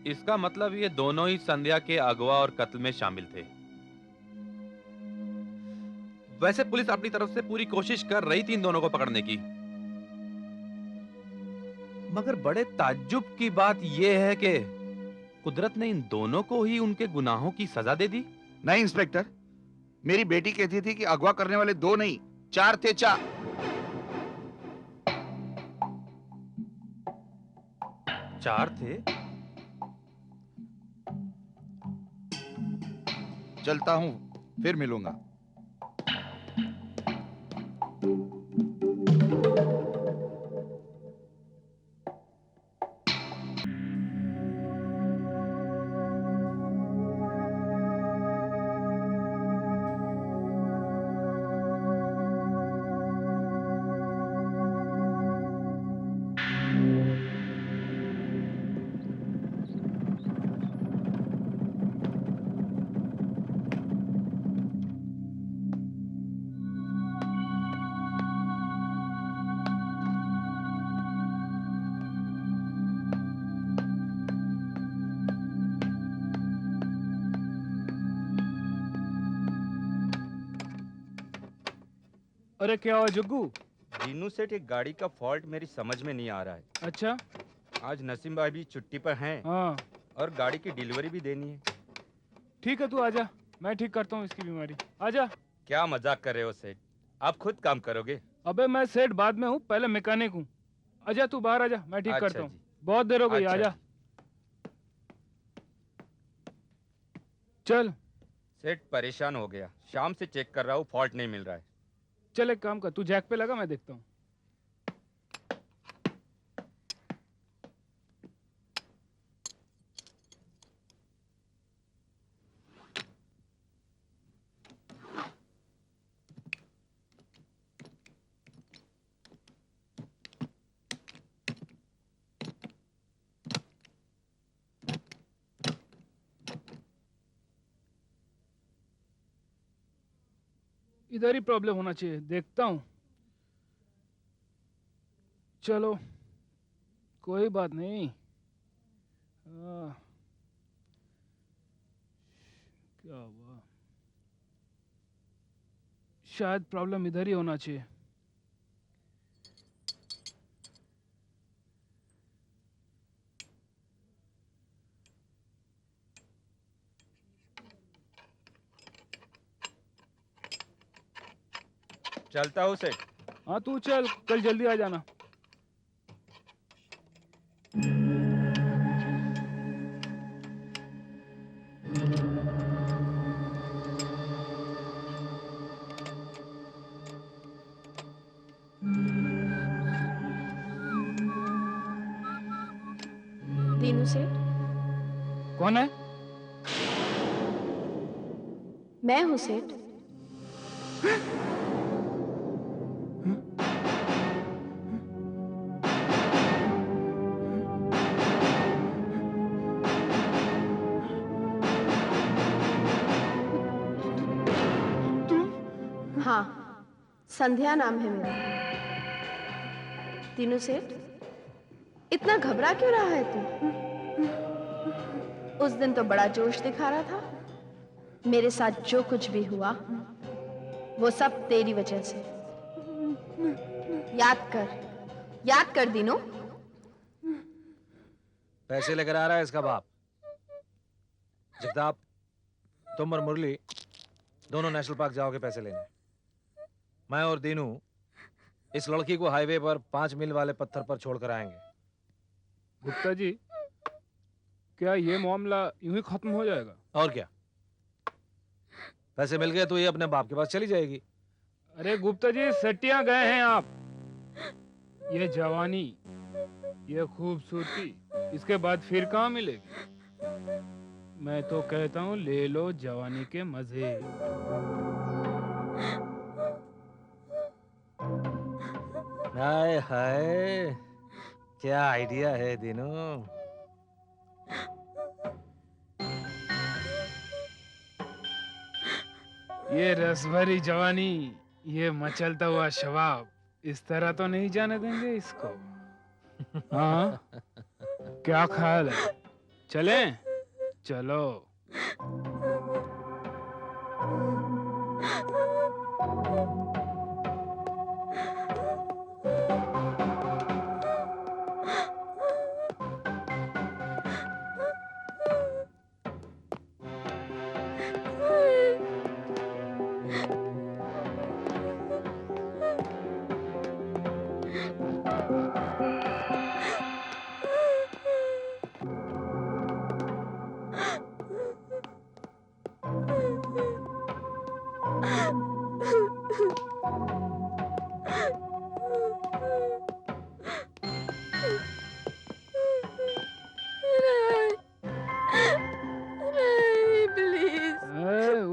इसका मतलब ये दोनों ही संध्या के अगवा और कत्ल में शामिल थे। वैसे पुलिस अपनी तरफ से पूरी कोशिश कर रही थी इन दोनों को पकड़ने की, मगर बड़े ताज्जुब की बात यह है कि कुदरत ने इन दोनों को ही उनके गुनाहों की सजा दे दी। नहीं इंस्पेक्टर, मेरी बेटी कहती थी कि अगवा करने वाले 2 नहीं 4 थे। 4 थे? चलता हूं, फिर मिलूंगा। अरे क्या हुआ जुग्गू? दीनू सेठ, एक गाड़ी का फॉल्ट मेरी समझ में नहीं आ रहा है। अच्छा। आज नसीम भाई भी छुट्टी पर हैं। हाँ। और गाड़ी की डिलीवरी भी देनी है। ठीक है, तू आजा, मैं ठीक करता हूँ इसकी बीमारी। आजा। क्या मजाक कर रहे हो सेठ? आप खुद काम करोगे? अबे मैं सेठ बाद में हूँ, पहले मैकेनिक हूँ। आजा तू बाहर आजा, मैं ठीक अच्छा करता हूँ। जी। बहुत देर हो गई, अच्छा आजा। जी। चल। सेठ परेशान हो गया, शाम से चेक कर रहा हूँ, फॉल्ट नहीं मिल रहा है। चल एक काम कर, तू जैक पे लगा, मैं देखता हूँ। इधर ही प्रॉब्लम होना चाहिए, देखता हूँ। चलो कोई बात नहीं। क्या हुआ? शायद प्रॉब्लम इधर ही होना चाहिए। चलता हूँ सेठ। हाँ तू चल, कल जल्दी आ जाना। दीनू सेठ, कौन है? मैं हूँ सेठ। हाँ, संध्या नाम है मेरा। दीनू सेठ, इतना घबरा क्यों रहा है तू? उस दिन तो बड़ा जोश दिखा रहा था। मेरे साथ जो कुछ भी हुआ वो सब तेरी वजह से। याद कर दीनू। पैसे लेकर आ रहा है इसका बाप। जगताप, तुम और मुरली दोनों नेशनल पार्क जाओगे पैसे लेने। मैं और दीनू इस लड़की को हाईवे पर 5 मील वाले पत्थर पर छोड़कर आएंगे। गुप्ता जी, क्या ये मामला यूं ही खत्म हो जाएगा? और क्या, पैसे मिल गए तो ये अपने बाप के पास चली जाएगी। अरे गुप्ता जी, सटिया गए हैं आप। ये जवानी, ये खूबसूरती, इसके बाद फिर कहाँ मिलेगी? मैं तो कहता हूँ ले लो जवानी के मजे। हाय हाय, क्या आइडिया है दीनू। ये रसभरी जवानी, ये मचलता हुआ शबाब, इस तरह तो नहीं जाने देंगे इसको। हाँ, क्या ख्याल है? चलें? चलो।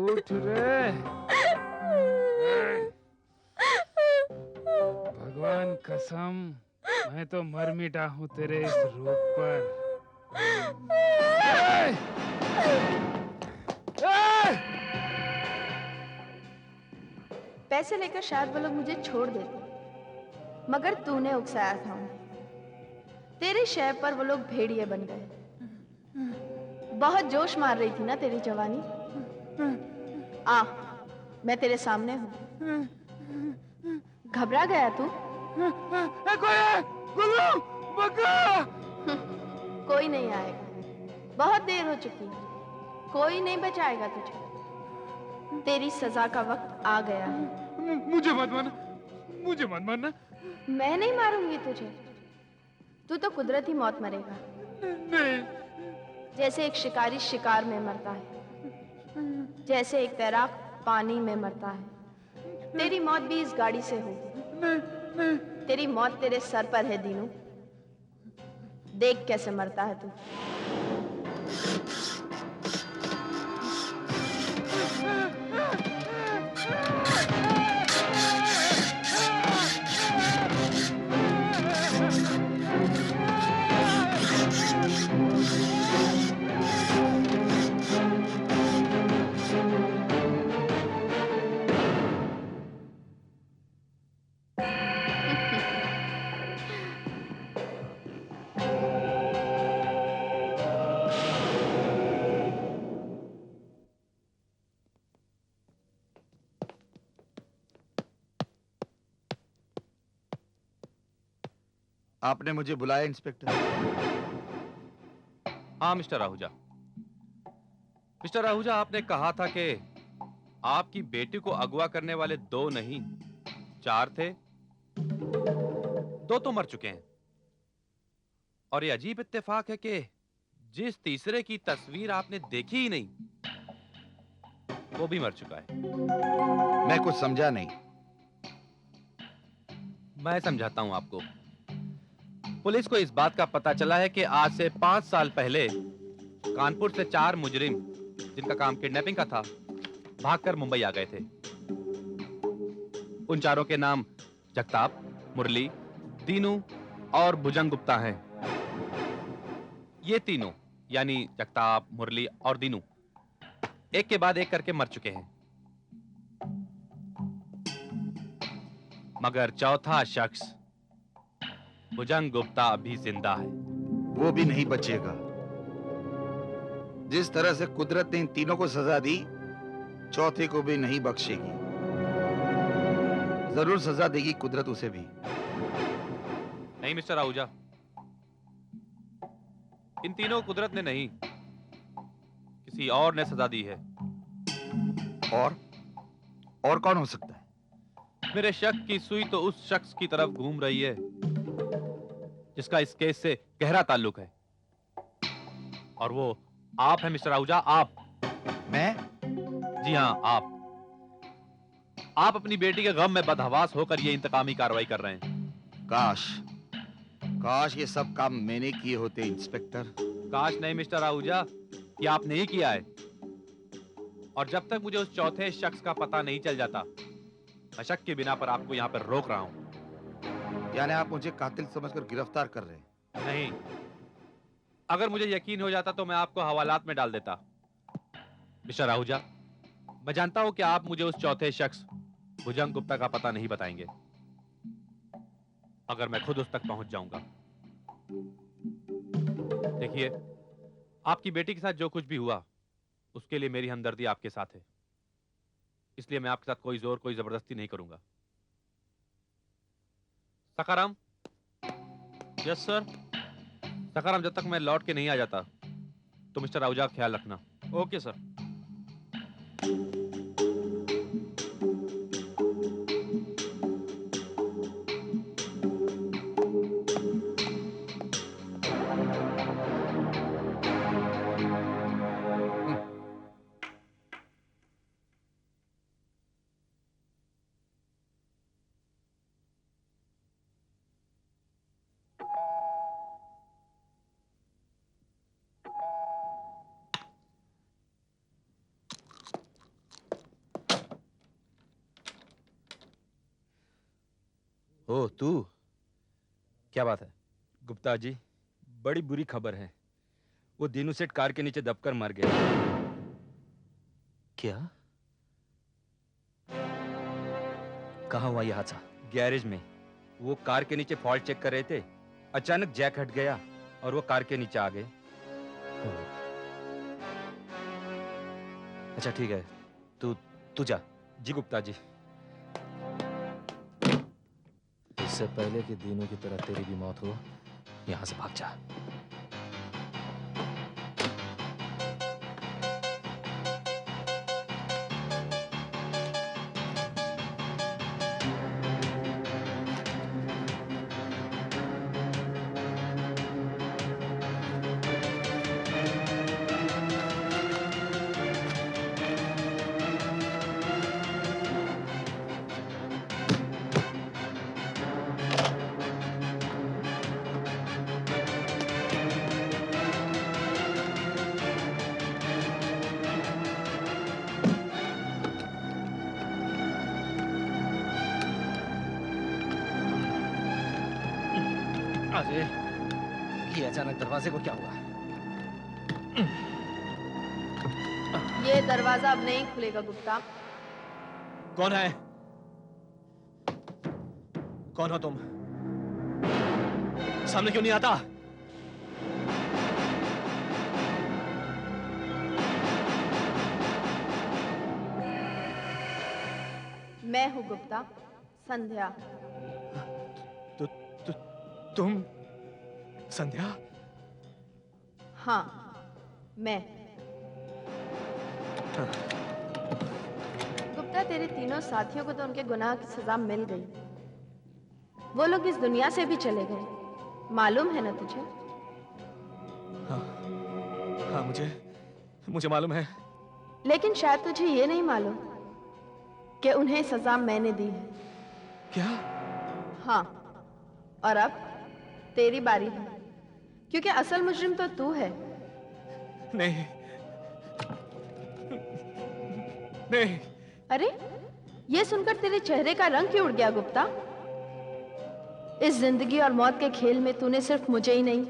उठ रे। भगवान कसम, मैं तो मर मिटा हूँ तेरे इस रूप पर। पैसे लेकर शायद वो लोग मुझे छोड़ देते, मगर तूने उकसाया था उन्हें। तेरे शय पर वो लोग भेड़िए बन गए। बहुत जोश मार रही थी ना तेरी जवानी। आ, मैं तेरे सामने हूँ। घबरा गया तू? कोई है! गुल्लू! बग्गा! कोई नहीं आएगा, बहुत देर हो चुकी है, कोई नहीं बचाएगा तुझे। तेरी सजा का वक्त आ गया है। मुझे मत मारना, मुझे मत मारना। मैं नहीं मारूंगी तुझे, तू तो कुदरती मौत मरेगा। नहीं। जैसे एक शिकारी शिकार में मरता है, जैसे एक तैराक पानी में मरता है, तेरी मौत भी इस गाड़ी से होगी। तेरी मौत तेरे सर पर है दीनू, देख कैसे मरता है तू। आपने मुझे बुलाया इंस्पेक्टर? हाँ मिस्टर आहूजा। मिस्टर आहूजा, आपने कहा था कि आपकी बेटी को अगवा करने वाले 2 नहीं 4 थे। 2 तो मर चुके हैं, और ये अजीब इत्तेफाक है कि जिस तीसरे की तस्वीर आपने देखी ही नहीं, वो भी मर चुका है। मैं कुछ समझा नहीं। मैं समझाता हूं आपको। पुलिस को इस बात का पता चला है कि आज से 5 साल पहले कानपुर से 4 मुजरिम, जिनका काम किडनैपिंग का था, भागकर मुंबई आ गए थे। उन चारों के नाम जगताप, मुरली, दीनू और भुजंग गुप्ता हैं। ये तीनों यानी जगताप, मुरली और दीनू एक के बाद एक करके मर चुके हैं, मगर चौथा शख्स भुजंग गुप्ता अभी जिंदा है। वो भी नहीं बचेगा। जिस तरह से कुदरत ने इन तीनों को सजा दी, चौथे को भी नहीं बख्शेगी। जरूर सजा देगी कुदरत उसे भी। नहीं मिस्टर आहूजा, इन तीनों कुदरत ने नहीं, किसी और ने सजा दी है। और कौन हो सकता है? मेरे शक की सुई तो उस शख्स की तरफ घूम रही है जिसका इस केस से गहरा ताल्लुक है, और वो आप हैं मिस्टर आहूजा। आप। मैं? जी हाँ, आप अपनी बेटी के गम में बदहवास होकर ये इंतकामी कार्रवाई कर रहे हैं। काश ये सब काम मैंने किए होते इंस्पेक्टर। काश नहीं मिस्टर आहूजा, ये आपने ही किया है, और जब तक मुझे उस चौथे शख्स का पता नहीं चल जाता, मैं शक के बिना पर आपको यहाँ पर रोक रहा हूँ। यानी आप मुझे कातिल समझकर गिरफ्तार कर रहे हैं? नहीं, अगर मुझे यकीन हो जाता तो मैं आपको हवालात में डाल देता। मिस्टर आहूजा, मैं जानता हूं कि आप मुझे उस चौथे शख्स भुजंग गुप्ता का पता नहीं बताएंगे, अगर मैं खुद उस तक पहुंच जाऊंगा। देखिए, आपकी बेटी के साथ जो कुछ भी हुआ, उसके लिए मेरी हमदर्दी आपके साथ है, इसलिए मैं आपके साथ कोई जोर, कोई जबरदस्ती नहीं करूंगा। सखाराम। Yes sir. सखाराम, जब तक मैं लौट के नहीं आ जाता तो मिस्टर आहूजा का ख्याल रखना। Okay sir. ओ तू, क्या बात है? गुप्ता जी, बड़ी बुरी खबर है। वो दीनू सेठ कार के नीचे दबकर मर गया। क्या? कहाँ हुआ यह हादसा? गैरेज में। वो कार के नीचे फॉल्ट चेक कर रहे थे, अचानक जैक हट गया और वो कार के नीचे आ गए। अच्छा ठीक है, तू जा। जी गुप्ता जी। इससे पहले कि दीनू की तरह तेरी भी मौत हो, यहां से भाग जा। अरे, ये अचानक दरवाजे को क्या हुआ? ये दरवाजा अब नहीं खुलेगा गुप्ता। कौन है? कौन हो तुम? सामने क्यों नहीं आता? मैं हूँ गुप्ता, संध्या। तुम संध्या? हाँ, मैं। गुप्ता, तेरे तीनों साथियों को तो उनके गुनाह की सजा मिल गई। वो लोग इस दुनिया से भी चले गए, मालूम है ना तुझे? हाँ, हाँ, मुझे मालूम है। लेकिन शायद तुझे ये नहीं मालूम कि उन्हें सजा मैंने दी है। क्या? हाँ, और अब तेरी बारी है, क्योंकि असल मुजरिम तो तू है। नहीं, नहीं। अरे, ये सुनकर तेरे चेहरे का रंग क्यों उड़ गया गुप्ता? इस जिंदगी और मौत के खेल में तूने सिर्फ मुझे ही नहीं,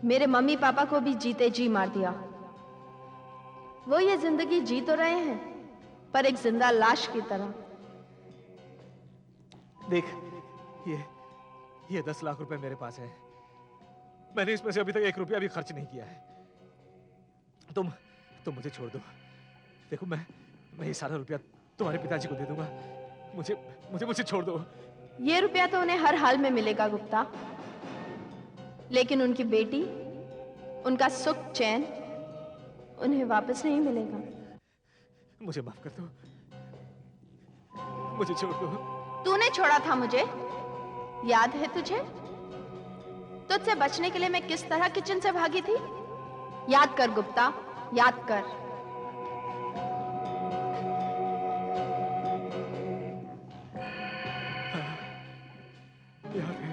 मेरे मम्मी पापा को भी जीते जी मार दिया। वो ये जिंदगी जी तो रहे हैं, पर एक जिंदा लाश की तरह। देख, ये 10 लाख रुपए मेरे पास है। मैंने इसमें से अभी तक 1 रुपया भी खर्च नहीं किया है। तुम मुझे छोड़ दो। देखो, मैं ये सारा रुपया तुम्हारे पिताजी को दे दूंगा। मुझे छोड़ दो। ये रुपया तो उन्हें हर हाल में मिलेगा गुप्ता, लेकिन उनकी बेटी, उनका सुख चैन उन्हें वापस नहीं मिलेगा। मुझे माफ कर दो, मुझे छोड़ दो। तूने छोड़ा था मुझे, याद है तुझे? तुझसे बचने के लिए मैं किस तरह किचन से भागी थी? याद कर गुप्ता, याद कर। याद है।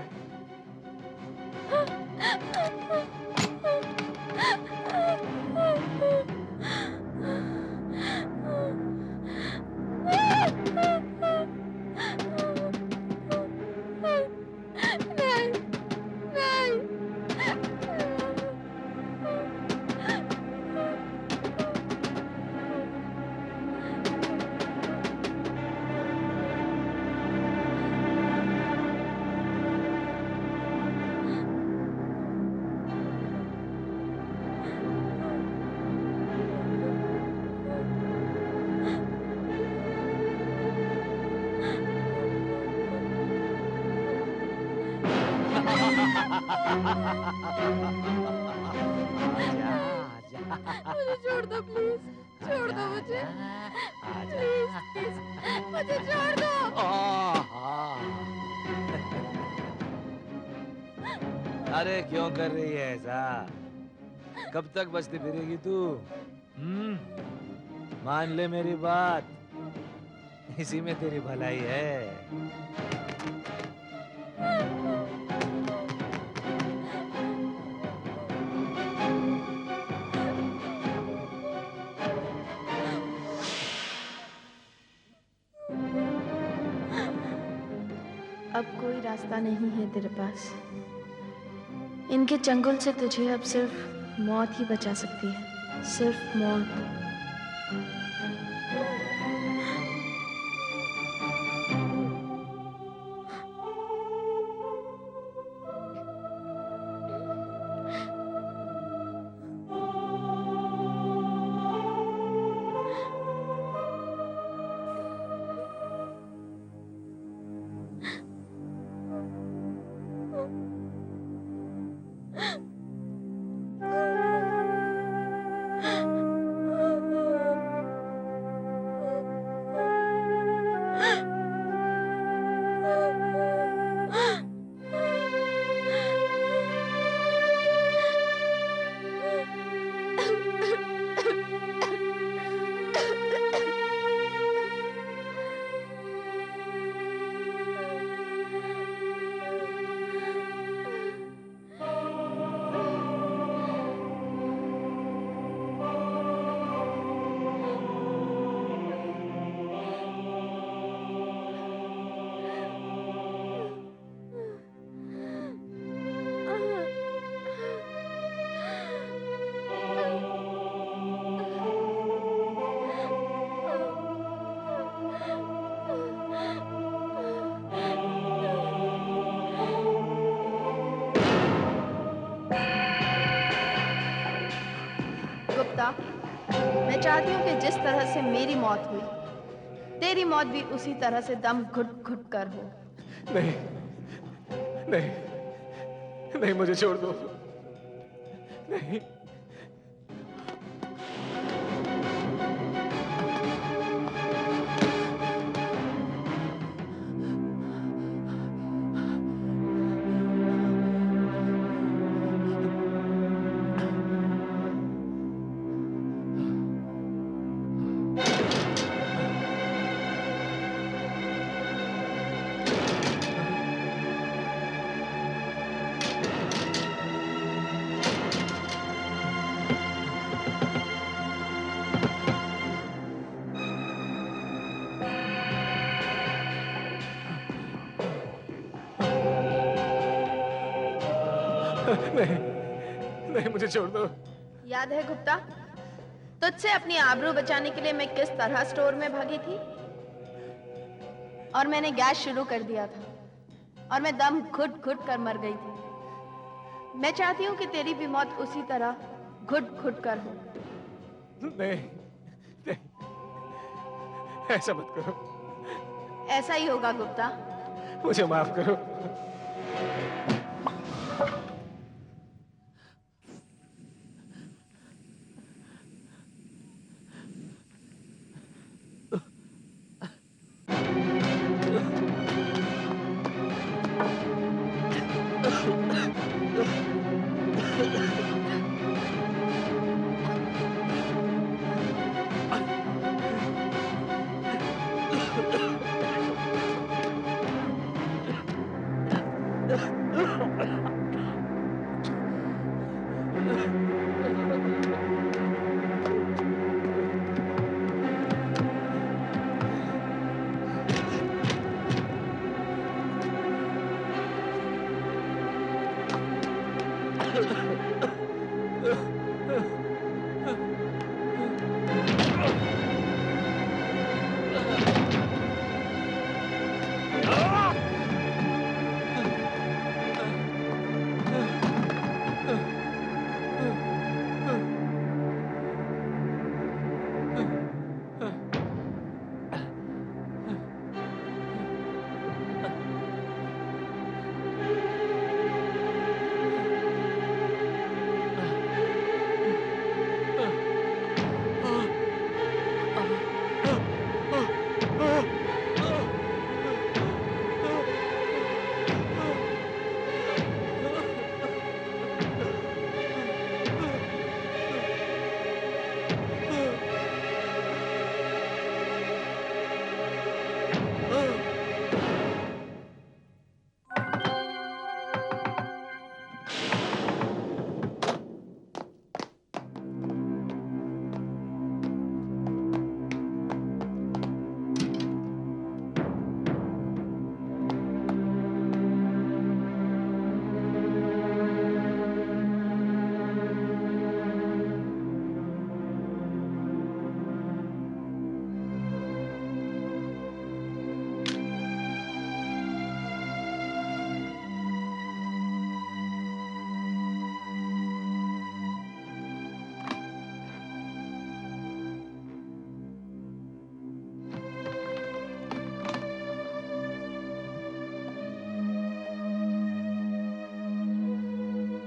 मुझे छोड़ दो प्लीज, छोड़ दो मुझे, प्लीज प्लीज मुझे छोड़ दो। अरे क्यों कर रही है ऐसा? कब तक बचती फिरेगी तू? मान ले मेरी बात, इसी में तेरी भलाई है। अब कोई रास्ता नहीं है तेरे पास। इनके चंगुल से तुझे अब सिर्फ मौत ही बचा सकती है, सिर्फ मौत। गुप्ता, मैं चाहती हूँ कि जिस तरह से मेरी मौत हुई, तेरी मौत भी उसी तरह से दम घुट घुट कर हो। नहीं, नहीं, नहीं, मुझे छोड़ दो। नहीं। नहीं, नहीं, मुझे छोड़ दो। याद है गुप्ता, तुझसे अपनी आबरू बचाने के लिए मैं किस तरह स्टोर में भागी थी? और मैंने गैस शुरू कर दिया था और मैं दम घुट घुट कर मर गई थी। मैं चाहती हूँ कि तेरी भी मौत उसी तरह घुट घुट कर हो। नहीं, नहीं, ऐसा मत करो। ऐसा ही होगा गुप्ता। मुझे माफ करो।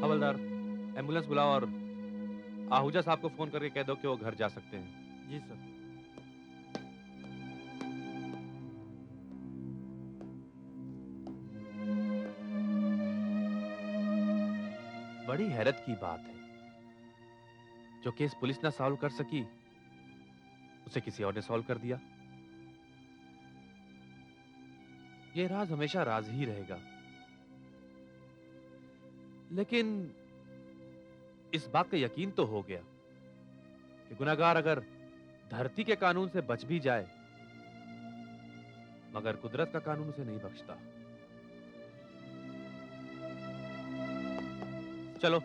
हवलदार, एम्बुलेंस बुलाओ और आहूजा साहब को फोन करके कह दो कि वो घर जा सकते हैं। जी सर। बड़ी हैरत की बात है, जो केस पुलिस ना सॉल्व कर सकी, उसे किसी और ने सॉल्व कर दिया। ये राज हमेशा राज ही रहेगा। लेकिन इस बात का यकीन तो हो गया कि गुनहगार अगर धरती के कानून से बच भी जाए, मगर कुदरत का कानून उसे नहीं बख्शता। चलो